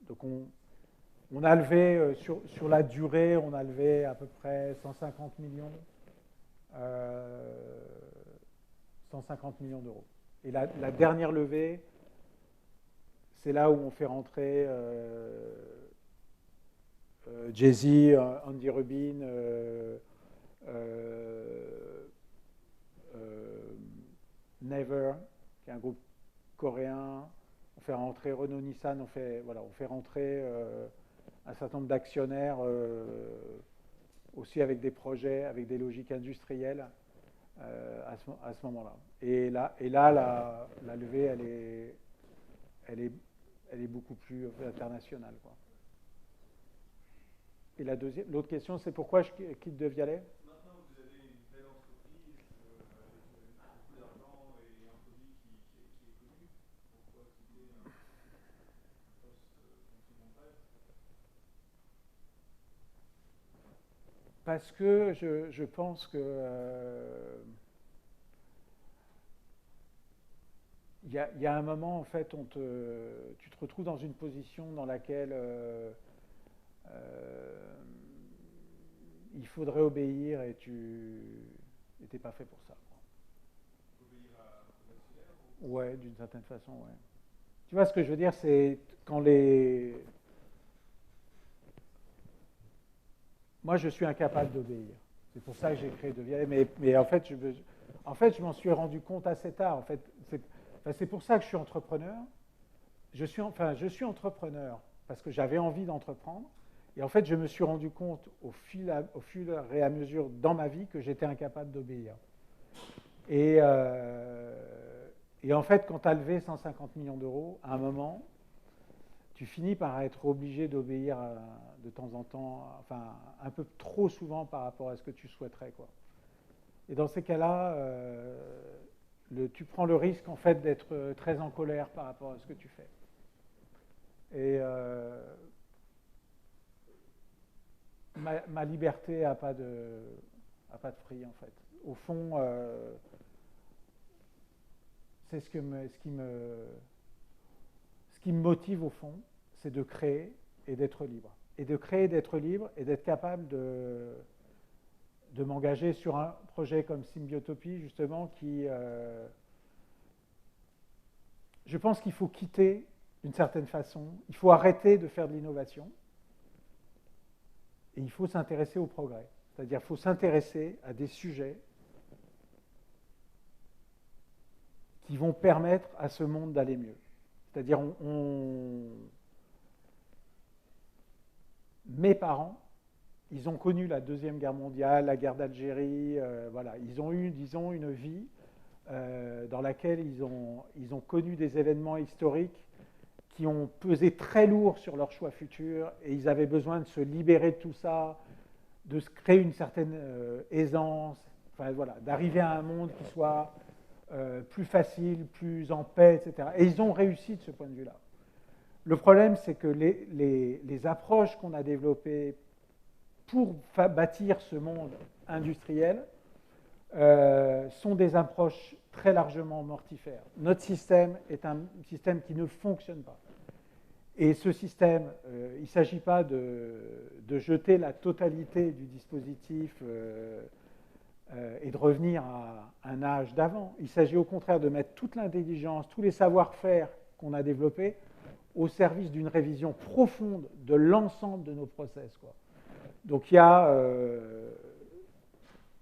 S2: Donc on a levé, sur la durée, on a levé à peu près 150 millions, 150 millions d'euros. Et la dernière levée, c'est là où on fait rentrer Jay-Z, Andy Rubin, Never, qui est un groupe coréen. On fait rentrer Renault Nissan, on fait rentrer un certain nombre d'actionnaires aussi avec des projets, avec des logiques industrielles à ce moment-là. Et là, la levée, elle est beaucoup plus internationale, quoi. Et l'autre question, c'est pourquoi je quitte De Vialet?
S5: Maintenant, vous avez une belle entreprise avec beaucoup d'argent et un produit qui est connu. Pourquoi quitter un poste dont tout le monde rêve?
S2: Parce que je pense que il y a un moment, en fait, tu te retrouves dans une position dans laquelle il faudrait obéir et tu n'étais pas fait pour ça.
S5: Obéir à un actionnaire
S2: Ouais, d'une certaine façon, ouais. Tu vois, ce que je veux dire, c'est quand les... Moi, je suis incapable d'obéir. C'est pour ça que j'ai créé Devialet. Mais en fait, je m'en suis rendu compte assez tard. En fait, c'est pour ça que je suis entrepreneur. Je suis entrepreneur parce que j'avais envie d'entreprendre. Et en fait, je me suis rendu compte au fur et à mesure dans ma vie que j'étais incapable d'obéir. Et en fait, quand tu as levé 150 millions d'euros, à un moment, tu finis par être obligé d'obéir de temps en temps, enfin un peu trop souvent par rapport à ce que tu souhaiterais, quoi. Et dans ces cas-là, tu prends le risque en fait d'être très en colère par rapport à ce que tu fais. Et ma liberté n'a pas de prix, en fait. Au fond, c'est ce qui me motive, au fond, c'est de créer et d'être libre. Et de créer, d'être libre et d'être capable de m'engager sur un projet comme Symbiotopie, justement, qui... je pense qu'il faut quitter, d'une certaine façon, il faut arrêter de faire de l'innovation et il faut s'intéresser au progrès. C'est-à-dire qu'il faut s'intéresser à des sujets qui vont permettre à ce monde d'aller mieux. C'est-à-dire, mes parents, ils ont connu la Deuxième Guerre mondiale, la guerre d'Algérie, voilà. Ils ont eu, disons, une vie dans laquelle ils ont connu des événements historiques qui ont pesé très lourd sur leurs choix futurs et ils avaient besoin de se libérer de tout ça, de se créer une certaine aisance, enfin, voilà, d'arriver à un monde qui soit plus facile, plus en paix, etc. Et ils ont réussi de ce point de vue-là. Le problème, c'est que les approches qu'on a développées pour bâtir ce monde industriel sont des approches très largement mortifères. Notre système est un système qui ne fonctionne pas. Et ce système, il ne s'agit pas de jeter la totalité du dispositif et de revenir à un âge d'avant. Il s'agit au contraire de mettre toute l'intelligence, tous les savoir-faire qu'on a développés au service d'une révision profonde de l'ensemble de nos process, quoi. Donc il y a...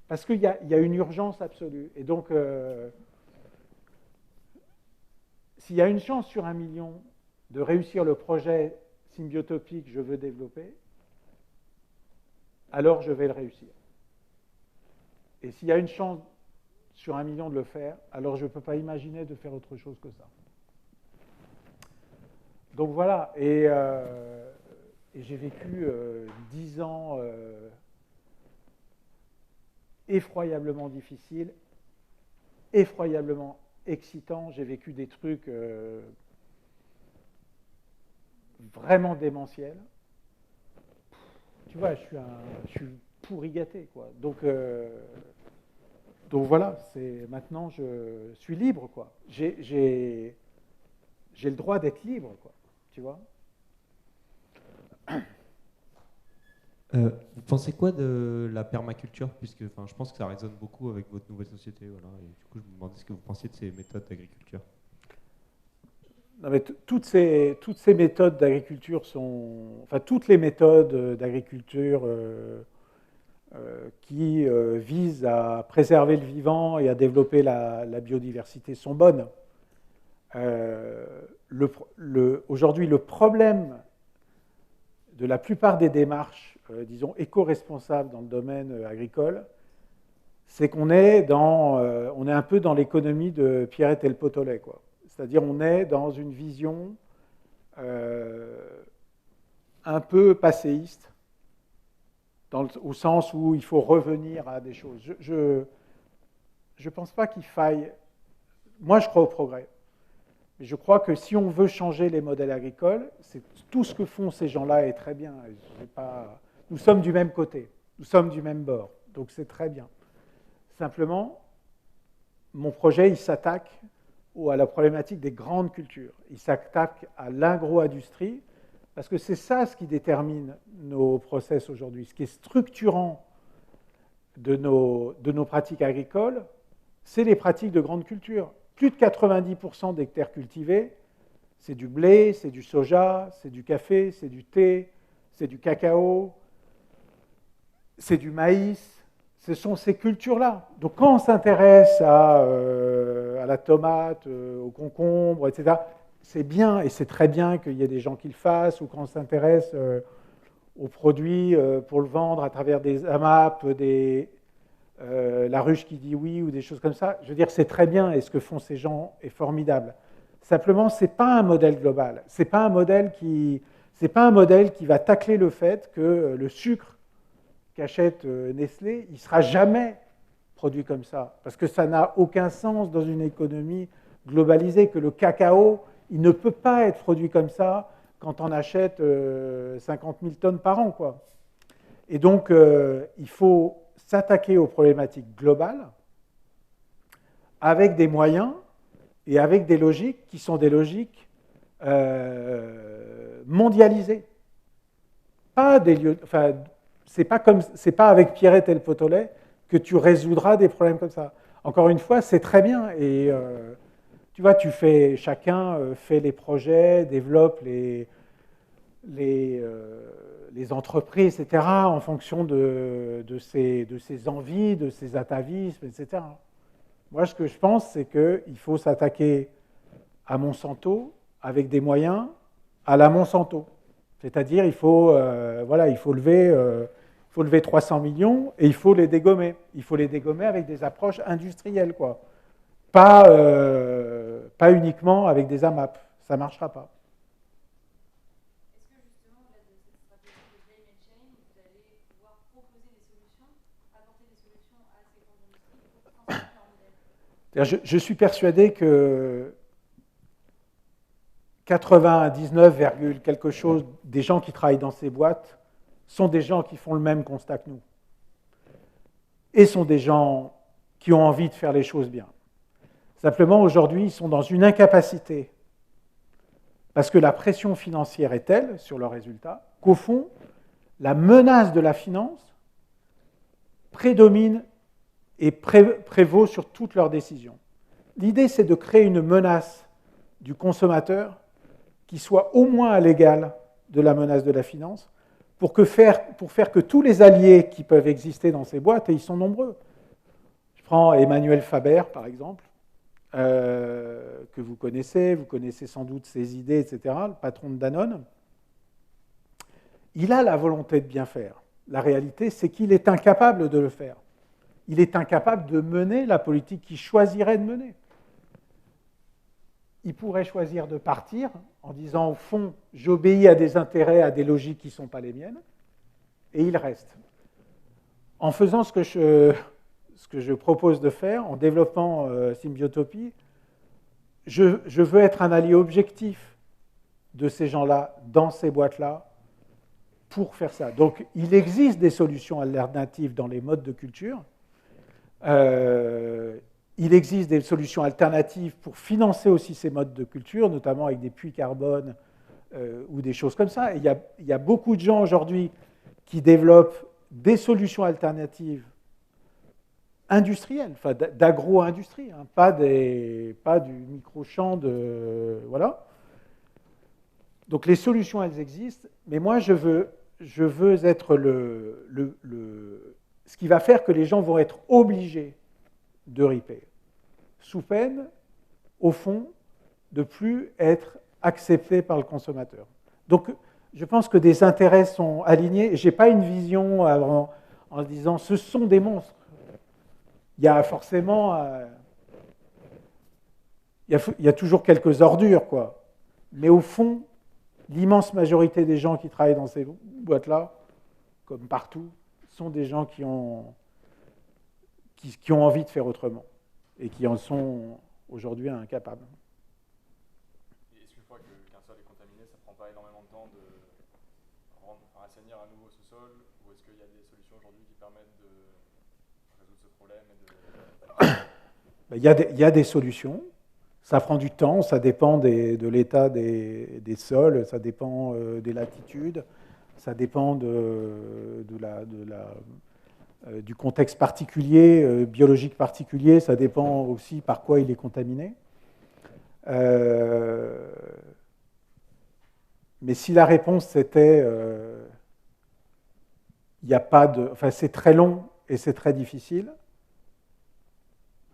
S2: parce qu'il y a une urgence absolue. Et donc, s'il y a une chance sur 1 million de réussir le projet Symbiotopie que je veux développer, alors je vais le réussir. Et s'il y a une chance sur 1 million de le faire, alors je ne peux pas imaginer de faire autre chose que ça. Donc voilà, et j'ai vécu 10 ans effroyablement difficiles, effroyablement excitants. J'ai vécu des trucs vraiment démentiels. Tu vois, je suis pourri gâté, quoi. Donc voilà, maintenant je suis libre, quoi. J'ai le droit d'être libre, quoi. Tu vois.
S6: Vous pensez quoi de la permaculture, puisque je pense que ça résonne beaucoup avec votre nouvelle société, voilà, et du coup je me demandais ce que vous pensiez de ces méthodes d'agriculture.
S2: Non, mais toutes ces méthodes d'agriculture sont, enfin toutes les méthodes d'agriculture qui visent à préserver le vivant et à développer la biodiversité sont bonnes. Aujourd'hui, le problème de la plupart des démarches, disons, éco-responsables dans le domaine agricole, c'est qu'on est un peu dans l'économie de Pierrette et le Potolet, quoi. C'est-à-dire on est dans une vision un peu passéiste, au sens où il faut revenir à des choses. Je ne pense pas qu'il faille... Moi, je crois au progrès. Mais je crois que si on veut changer les modèles agricoles, tout ce que font ces gens-là est très bien. Nous sommes du même côté. Nous sommes du même bord, donc c'est très bien. Simplement, mon projet, il s'attaque à la problématique des grandes cultures. Il s'attaque à l'agro-industrie, parce que c'est ça ce qui détermine nos process aujourd'hui. Ce qui est structurant de nos pratiques agricoles, c'est les pratiques de grandes cultures. Plus de 90% des terres cultivées, c'est du blé, c'est du soja, c'est du café, c'est du thé, c'est du cacao, c'est du maïs. Ce sont ces cultures-là. Donc quand on s'intéresse à la tomate, au concombre, etc., c'est bien et c'est très bien qu'il y ait des gens qui le fassent, ou quand on s'intéresse aux produits pour le vendre à travers des AMAP, la ruche qui dit oui, ou des choses comme ça. Je veux dire, c'est très bien et ce que font ces gens est formidable. Simplement, ce n'est pas un modèle global. Ce n'est pas un modèle qui va tacler le fait que le sucre qu'achète Nestlé, il ne sera jamais produit comme ça. Parce que ça n'a aucun sens dans une économie globalisée, que le cacao, il ne peut pas être produit comme ça quand on achète 50 000 tonnes par an, quoi. Et donc, il faut s'attaquer aux problématiques globales avec des moyens et avec des logiques qui sont des logiques mondialisées. Pas des lieux... Enfin, c'est pas avec Pierrette et le pot au lait que tu résoudras des problèmes comme ça. Encore une fois, c'est très bien. Et tu vois, chacun fait les projets, développe les entreprises, etc., en fonction de ses envies, de ses atavismes, etc. Moi, ce que je pense, c'est qu'il faut s'attaquer à Monsanto avec des moyens à la Monsanto. C'est-à-dire, il faut lever 300 millions et il faut les dégommer. Il faut les dégommer avec des approches industrielles, quoi. Pas uniquement avec des AMAP. Ça ne marchera pas.
S7: Est-ce que justement, là, de cette stratégie de climate change, vous allez pouvoir proposer des solutions, apporter des solutions à ces grandes industries pour transformer leur modèle?
S2: Je suis persuadé que 99, quelque chose des gens qui travaillent dans ces boîtes sont des gens qui font le même constat que nous. Et sont des gens qui ont envie de faire les choses bien. Simplement, aujourd'hui, ils sont dans une incapacité, parce que la pression financière est telle sur leurs résultats, qu'au fond, la menace de la finance prédomine et prévaut sur toutes leurs décisions. L'idée, c'est de créer une menace du consommateur qui soit au moins à l'égal de la menace de la finance, pour faire que tous les alliés qui peuvent exister dans ces boîtes, et ils sont nombreux. Je prends Emmanuel Faber, par exemple, que vous connaissez sans doute ses idées, etc., le patron de Danone. Il a la volonté de bien faire. La réalité, c'est qu'il est incapable de le faire. Il est incapable de mener la politique qu'il choisirait de mener. Il pourrait choisir de partir en disant, au fond, j'obéis à des intérêts, à des logiques qui ne sont pas les miennes, et il reste. En faisant ce que je propose de faire, en développant Symbiotopie, je veux être un allié objectif de ces gens-là, dans ces boîtes-là, pour faire ça. Donc, il existe des solutions alternatives dans les modes de culture. Il existe des solutions alternatives pour financer aussi ces modes de culture, notamment avec des puits carbone ou des choses comme ça. Et il y a beaucoup de gens aujourd'hui qui développent des solutions alternatives industrielles, enfin d'agro-industrie, hein, pas du micro-champ de... Voilà. Donc les solutions, elles existent, mais moi, je veux être ce qui va faire que les gens vont être obligés de RIPer, sous peine, au fond, de plus être accepté par le consommateur. Donc, je pense que des intérêts sont alignés. Je n'ai pas une vision en disant ce sont des monstres. Il y a forcément... il y a toujours quelques ordures, quoi. Mais au fond, l'immense majorité des gens qui travaillent dans ces boîtes-là, comme partout, sont des gens qui ont envie de faire autrement et qui en sont aujourd'hui incapables.
S1: Et est-ce qu'une fois qu'un sol est contaminé, ça ne prend pas énormément de temps de assainir à nouveau ce sol, ou est-ce qu'il y a des solutions aujourd'hui qui permettent de résoudre ce problème et de...
S2: Il y a des solutions. Ça prend du temps, ça dépend de l'état des sols, ça dépend des latitudes, ça dépend du contexte particulier, biologique particulier, ça dépend aussi par quoi il est contaminé. Mais si la réponse c'était il n'y a pas de, enfin c'est très long et c'est très difficile,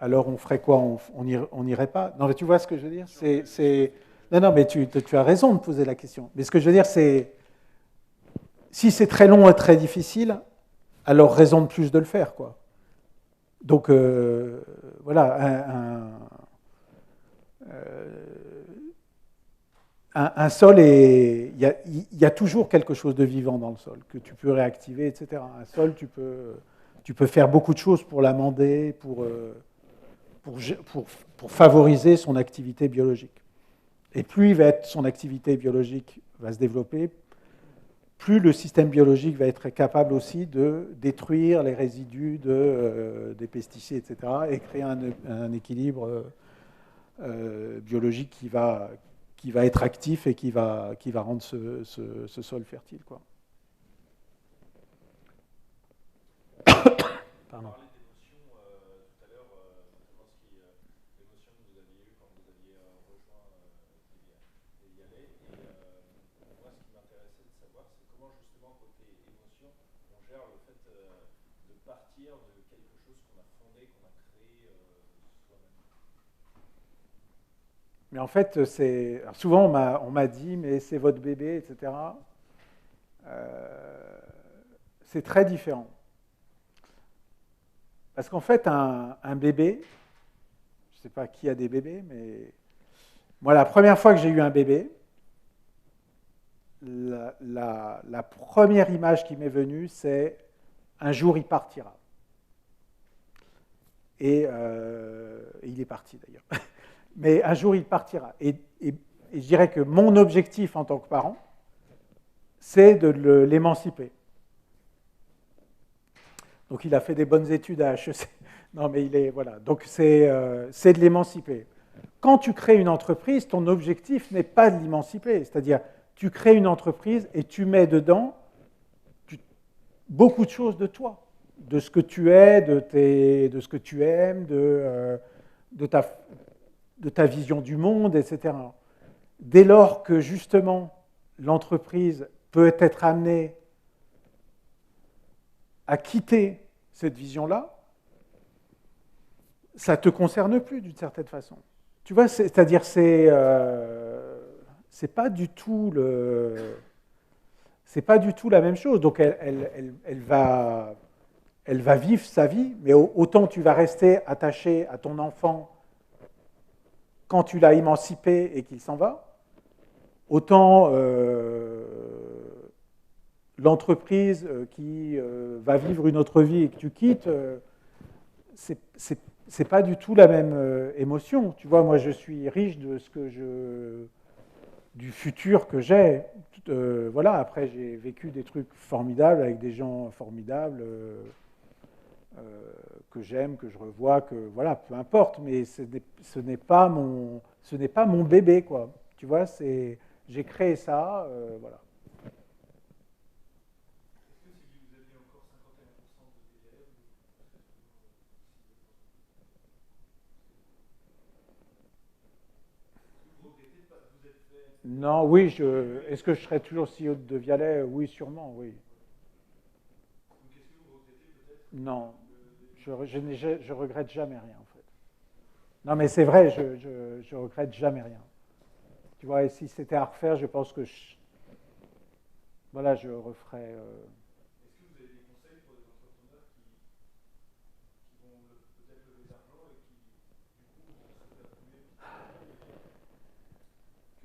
S2: alors on ferait quoi? On n'irait pas? Non, mais tu vois ce que je veux dire? Non, mais tu as raison de poser la question. Mais ce que je veux dire, c'est si c'est très long et très difficile, alors raison de plus de le faire, quoi. Donc voilà, un sol il y a toujours quelque chose de vivant dans le sol que tu peux réactiver, etc. Un sol, tu peux faire beaucoup de choses pour l'amender, pour favoriser son activité biologique. Et plus son activité biologique va se développer, plus le système biologique va être capable aussi de détruire les résidus des pesticides, etc., et créer un équilibre biologique qui va être actif et qui va rendre ce sol fertile, quoi. Pardon. Mais en fait, souvent on m'a dit, mais c'est votre bébé, etc. C'est très différent. Parce qu'en fait, un bébé, je ne sais pas qui a des bébés, mais moi, la première fois que j'ai eu un bébé, la première image qui m'est venue, c'est un jour il partira. Et il est parti d'ailleurs. Mais un jour il partira. Et je dirais que mon objectif en tant que parent, c'est de l'émanciper. Donc il a fait des bonnes études à HEC. Non, mais voilà. Donc c'est de l'émanciper. Quand tu crées une entreprise, ton objectif n'est pas de l'émanciper. C'est-à-dire, tu crées une entreprise et tu mets dedans beaucoup de choses de toi, de ce que tu es, de ce que tu aimes, de ta vision du monde, etc. Dès lors que justement l'entreprise peut être amenée à quitter cette vision-là, ça ne te concerne plus d'une certaine façon. Tu vois, c'est-à-dire c'est pas du tout c'est pas du tout la même chose. Donc elle va vivre sa vie, mais autant tu vas rester attaché à ton enfant quand tu l'as émancipé et qu'il s'en va, autant l'entreprise qui va vivre une autre vie et que tu quittes, c'est pas du tout la même émotion. Tu vois, moi je suis riche de du futur que j'ai. Voilà, après j'ai vécu des trucs formidables avec des gens formidables que j'aime, que je revois, que voilà, peu importe, mais ce n'est pas mon bébé, quoi. Tu vois, j'ai créé ça, voilà. Non, oui, est-ce que je serais toujours CEO de Vialet? Oui, sûrement, oui. Non, je regrette jamais rien, en fait. Non, mais c'est vrai, je regrette jamais rien. Tu vois, et si c'était à refaire, je pense que voilà, je referais.
S5: Est-ce que vous avez des conseils pour des entrepreneurs qui vont peut-être lever de l'argent et qui, du coup, vont se faire couler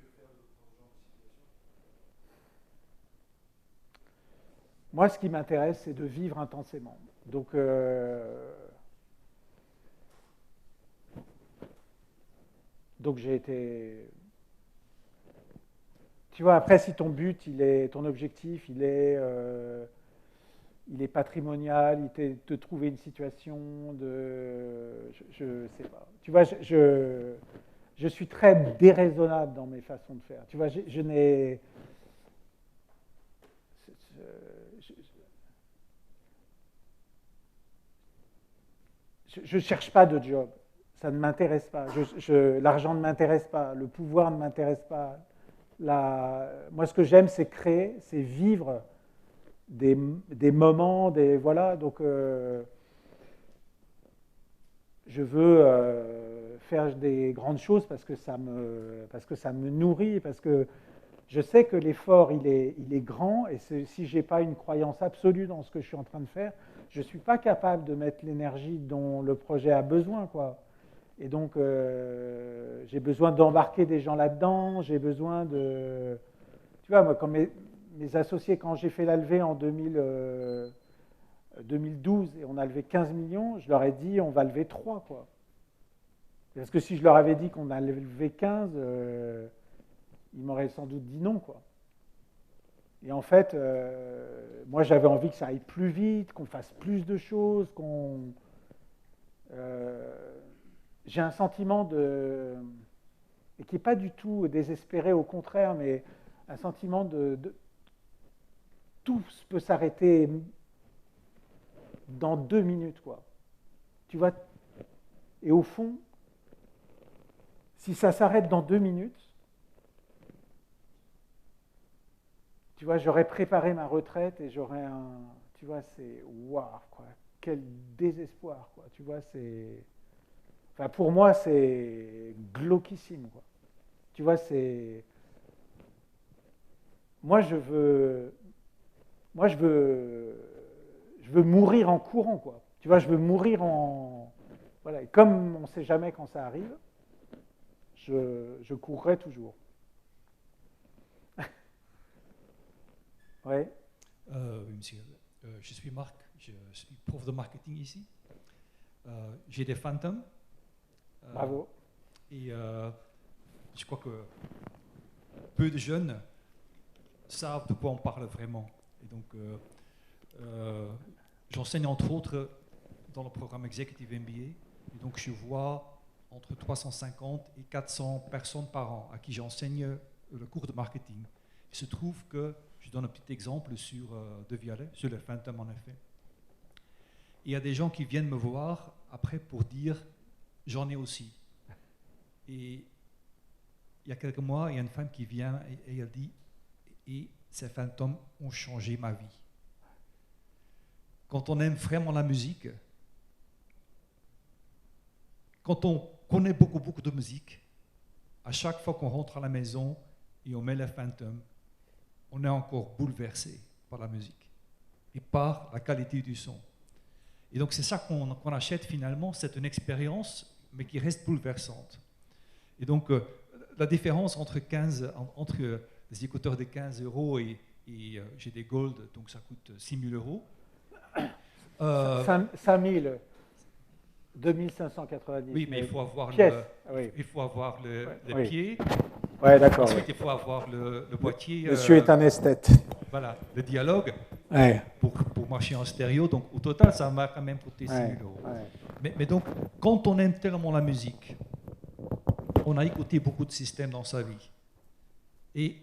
S5: petit à petit et que faire dans ce genre de situation?
S2: Moi, ce qui m'intéresse, c'est de vivre intensément. Donc j'ai été... tu vois, après, si ton but, ton objectif, il est patrimonial, il est de trouver une situation je sais pas. Tu vois, je suis très déraisonnable dans mes façons de faire. Tu vois, je n'ai... Je ne cherche pas de job. Ça ne m'intéresse pas. L'argent ne m'intéresse pas. Le pouvoir ne m'intéresse pas. Moi, ce que j'aime, c'est créer, c'est vivre des moments, voilà. Donc, je veux faire des grandes choses parce que ça me nourrit, parce que je sais que l'effort, il est grand, et si je n'ai pas une croyance absolue dans ce que je suis en train de faire, je ne suis pas capable de mettre l'énergie dont le projet a besoin, quoi. Et donc, j'ai besoin d'embarquer des gens là-dedans, j'ai besoin de... Tu vois, moi, quand mes associés, quand j'ai fait la levée en 2012, et on a levé 15 millions, je leur ai dit, on va lever 3, quoi. Parce que si je leur avais dit qu'on allait lever 15, ils m'auraient sans doute dit non, quoi. Et en fait, moi, j'avais envie que ça aille plus vite, qu'on fasse plus de choses, j'ai un sentiment et qui n'est pas du tout désespéré, au contraire, mais un sentiment tout peut s'arrêter dans 2 minutes, quoi. Tu vois, et au fond, si ça s'arrête dans 2 minutes, tu vois, j'aurais préparé ma retraite et j'aurais tu vois, c'est waouh, quoi, quel désespoir, quoi. Tu vois, enfin, pour moi, c'est glauquissime, quoi. Tu vois, moi, je veux mourir en courant, quoi. Tu vois, je veux mourir voilà. Et comme on ne sait jamais quand ça arrive, je courrai toujours. Ouais.
S8: Oui, monsieur. Je suis Marc, je suis prof de marketing ici. J'ai des fantômes.
S2: Bravo.
S8: Et je crois que peu de jeunes savent de quoi on parle vraiment. Et donc, j'enseigne entre autres dans le programme Executive MBA. Et donc, je vois entre 350 et 400 personnes par an à qui j'enseigne le cours de marketing. Il se trouve que, je donne un petit exemple sur De Vialet, sur le fantôme en effet. Et il y a des gens qui viennent me voir après pour dire « j'en ai aussi ». Et il y a quelques mois, il y a une femme qui vient et elle dit « et ces fantômes ont changé ma vie ». Quand on aime vraiment la musique, quand on connaît beaucoup de musique, à chaque fois qu'on rentre à la maison et on met les fantômes, on est encore bouleversé par la musique et par la qualité du son. Et donc c'est ça qu'on achète finalement, c'est une expérience, mais qui reste bouleversante. Et donc la différence entre des écouteurs de 15 € et j'ai des Gold, donc ça coûte 6 000 €.
S2: 5 000, 2590.
S8: Oui, mais il faut avoir le pied.
S2: Ouais, d'accord.
S8: Ensuite, il faut avoir le boîtier.
S2: Monsieur est un esthète.
S8: Voilà, le dialogue
S2: Ouais.
S8: pour marcher en stéréo. Donc, au total, ça m'a quand même coûté 6 000 €.
S2: Ouais.
S8: Mais donc, quand on aime tellement la musique, on a écouté beaucoup de systèmes dans sa vie. Et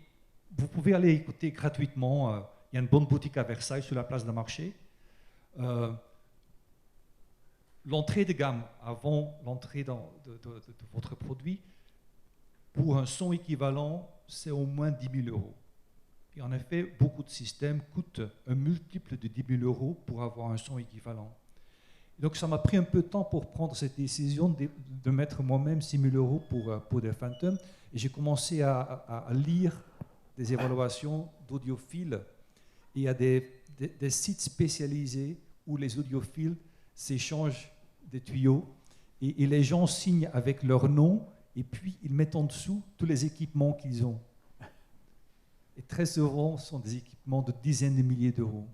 S8: vous pouvez aller écouter gratuitement. Il y a une bonne boutique à Versailles, sur la place de marché. L'entrée de gamme, avant l'entrée de votre produit, pour un son équivalent, c'est au moins 10 000 €. Et en effet, beaucoup de systèmes coûtent un multiple de 10 000 € pour avoir un son équivalent. Et donc ça m'a pris un peu de temps pour prendre cette décision de mettre moi-même 6 000 € pour des Phantom. Et j'ai commencé à lire des évaluations d'audiophiles. Et il y a des sites spécialisés où les audiophiles s'échangent des tuyaux et les gens signent avec leur nom et puis ils mettent en dessous tous les équipements qu'ils ont. Et très souvent, ce sont des équipements de dizaines de milliers d'euros.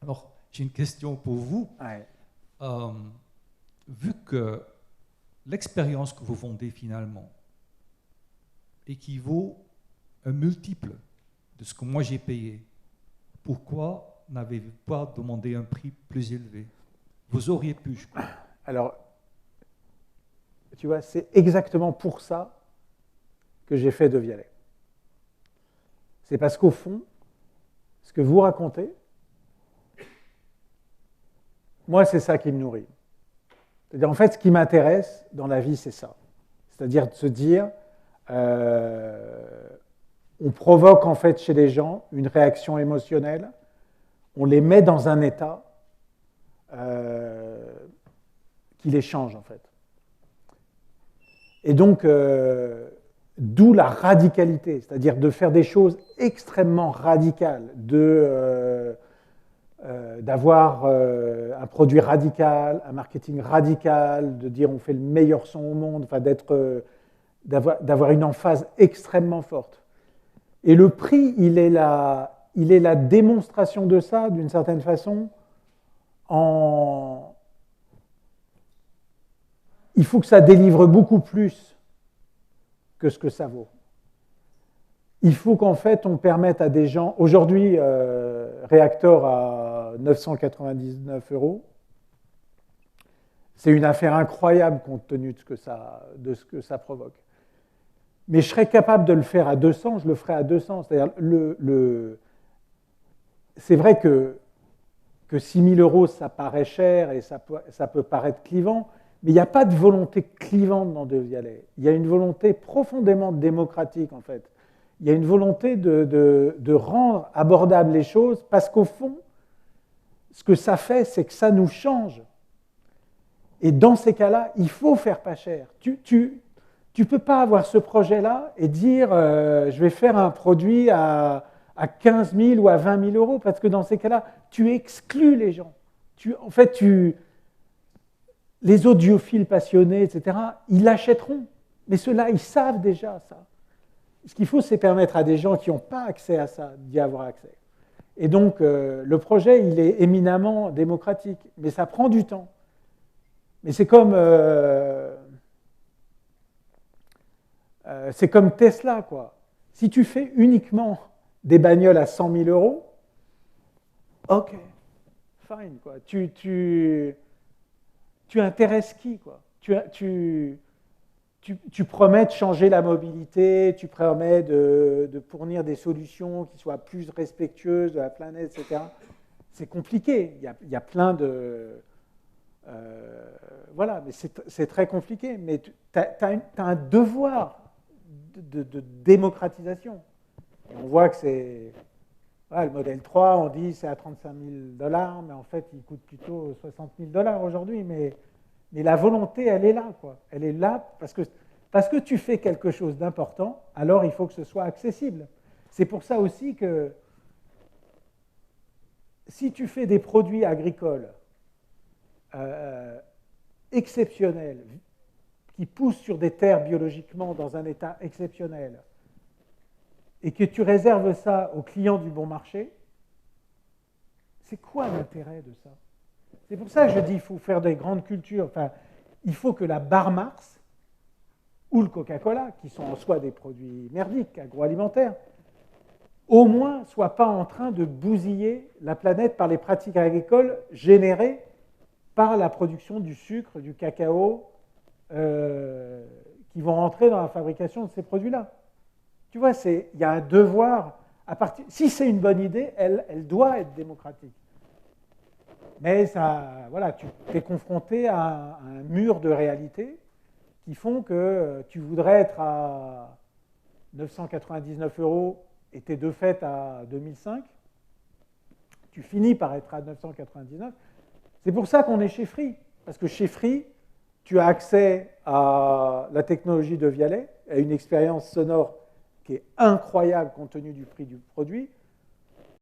S8: Alors, j'ai une question pour vous.
S2: Ouais.
S8: Vu que l'expérience que vous vendez finalement équivaut un multiple de ce que moi j'ai payé, pourquoi n'avez-vous pas demandé un prix plus élevé? Vous auriez pu, je crois.
S2: Alors, tu vois, c'est exactement pour ça que j'ai fait De Vialet. C'est parce qu'au fond, ce que vous racontez, moi, c'est ça qui me nourrit. C'est-à-dire, en fait, ce qui m'intéresse dans la vie, c'est ça. C'est-à-dire de se dire, on provoque en fait chez les gens une réaction émotionnelle, on les met dans un état qui les change en fait. Et donc, d'où la radicalité, c'est-à-dire de faire des choses extrêmement radicales, d'avoir un produit radical, un marketing radical, de dire on fait le meilleur son au monde, enfin d'avoir une emphase extrêmement forte. Et le prix, il est la démonstration de ça, d'une certaine façon, il faut que ça délivre beaucoup plus que ce que ça vaut. Il faut qu'en fait, on permette à des gens... Aujourd'hui, Reactor à 999 €. C'est une affaire incroyable compte tenu de ce que ça provoque. Mais je serais capable de le faire à 200, je le ferai à 200. C'est-à-dire, c'est vrai que 6 000 €, ça paraît cher et ça peut paraître clivant, mais il n'y a pas de volonté clivante dans De Vialet. Il y a une volonté profondément démocratique, en fait. Il y a une volonté de rendre abordables les choses, parce qu'au fond, ce que ça fait, c'est que ça nous change. Et dans ces cas-là, il faut faire pas cher. Tu ne peux pas avoir ce projet-là et dire je vais faire un produit à 15 000 ou à 20 000 €, parce que dans ces cas-là, tu exclus les gens. En fait, les audiophiles passionnés, etc., ils l'achèteront. Mais ceux-là, ils savent déjà ça. Ce qu'il faut, c'est permettre à des gens qui n'ont pas accès à ça d'y avoir accès. Et donc, le projet, il est éminemment démocratique, mais ça prend du temps. Mais c'est comme Tesla, quoi. Si tu fais uniquement des bagnoles à 100 000 €, ok, fine, quoi. Tu intéresses qui, quoi? Tu promets de changer la mobilité, tu promets de fournir des solutions qui soient plus respectueuses de la planète, etc. C'est compliqué. Il y a plein de... voilà, mais c'est très compliqué. Mais tu as un devoir de démocratisation. Et on voit que c'est... Voilà, le modèle 3, on dit c'est à 35 000 $, mais en fait, il coûte plutôt 60 000 $ aujourd'hui. Mais la volonté, elle est là, quoi. Elle est là parce que tu fais quelque chose d'important, alors il faut que ce soit accessible. C'est pour ça aussi que si tu fais des produits agricoles exceptionnels, qui poussent sur des terres biologiquement dans un état exceptionnel, et que tu réserves ça aux clients du bon marché, c'est quoi l'intérêt de ça? C'est pour ça que je dis qu'il faut faire des grandes cultures. Enfin, il faut que la Bar Mars ou le Coca-Cola, qui sont en soi des produits merdiques, agroalimentaires, au moins ne soient pas en train de bousiller la planète par les pratiques agricoles générées par la production du sucre, du cacao, qui vont rentrer dans la fabrication de ces produits-là. Tu vois, il y a un devoir, si c'est une bonne idée, elle doit être démocratique. Mais ça, voilà, tu es confronté à un mur de réalité qui font que tu voudrais être à 999 € et tu es de fait à 2005. Tu finis par être à 999. C'est pour ça qu'on est chez Free. Parce que chez Free, tu as accès à la technologie de Vialet, à une expérience sonore qui est incroyable compte tenu du prix du produit.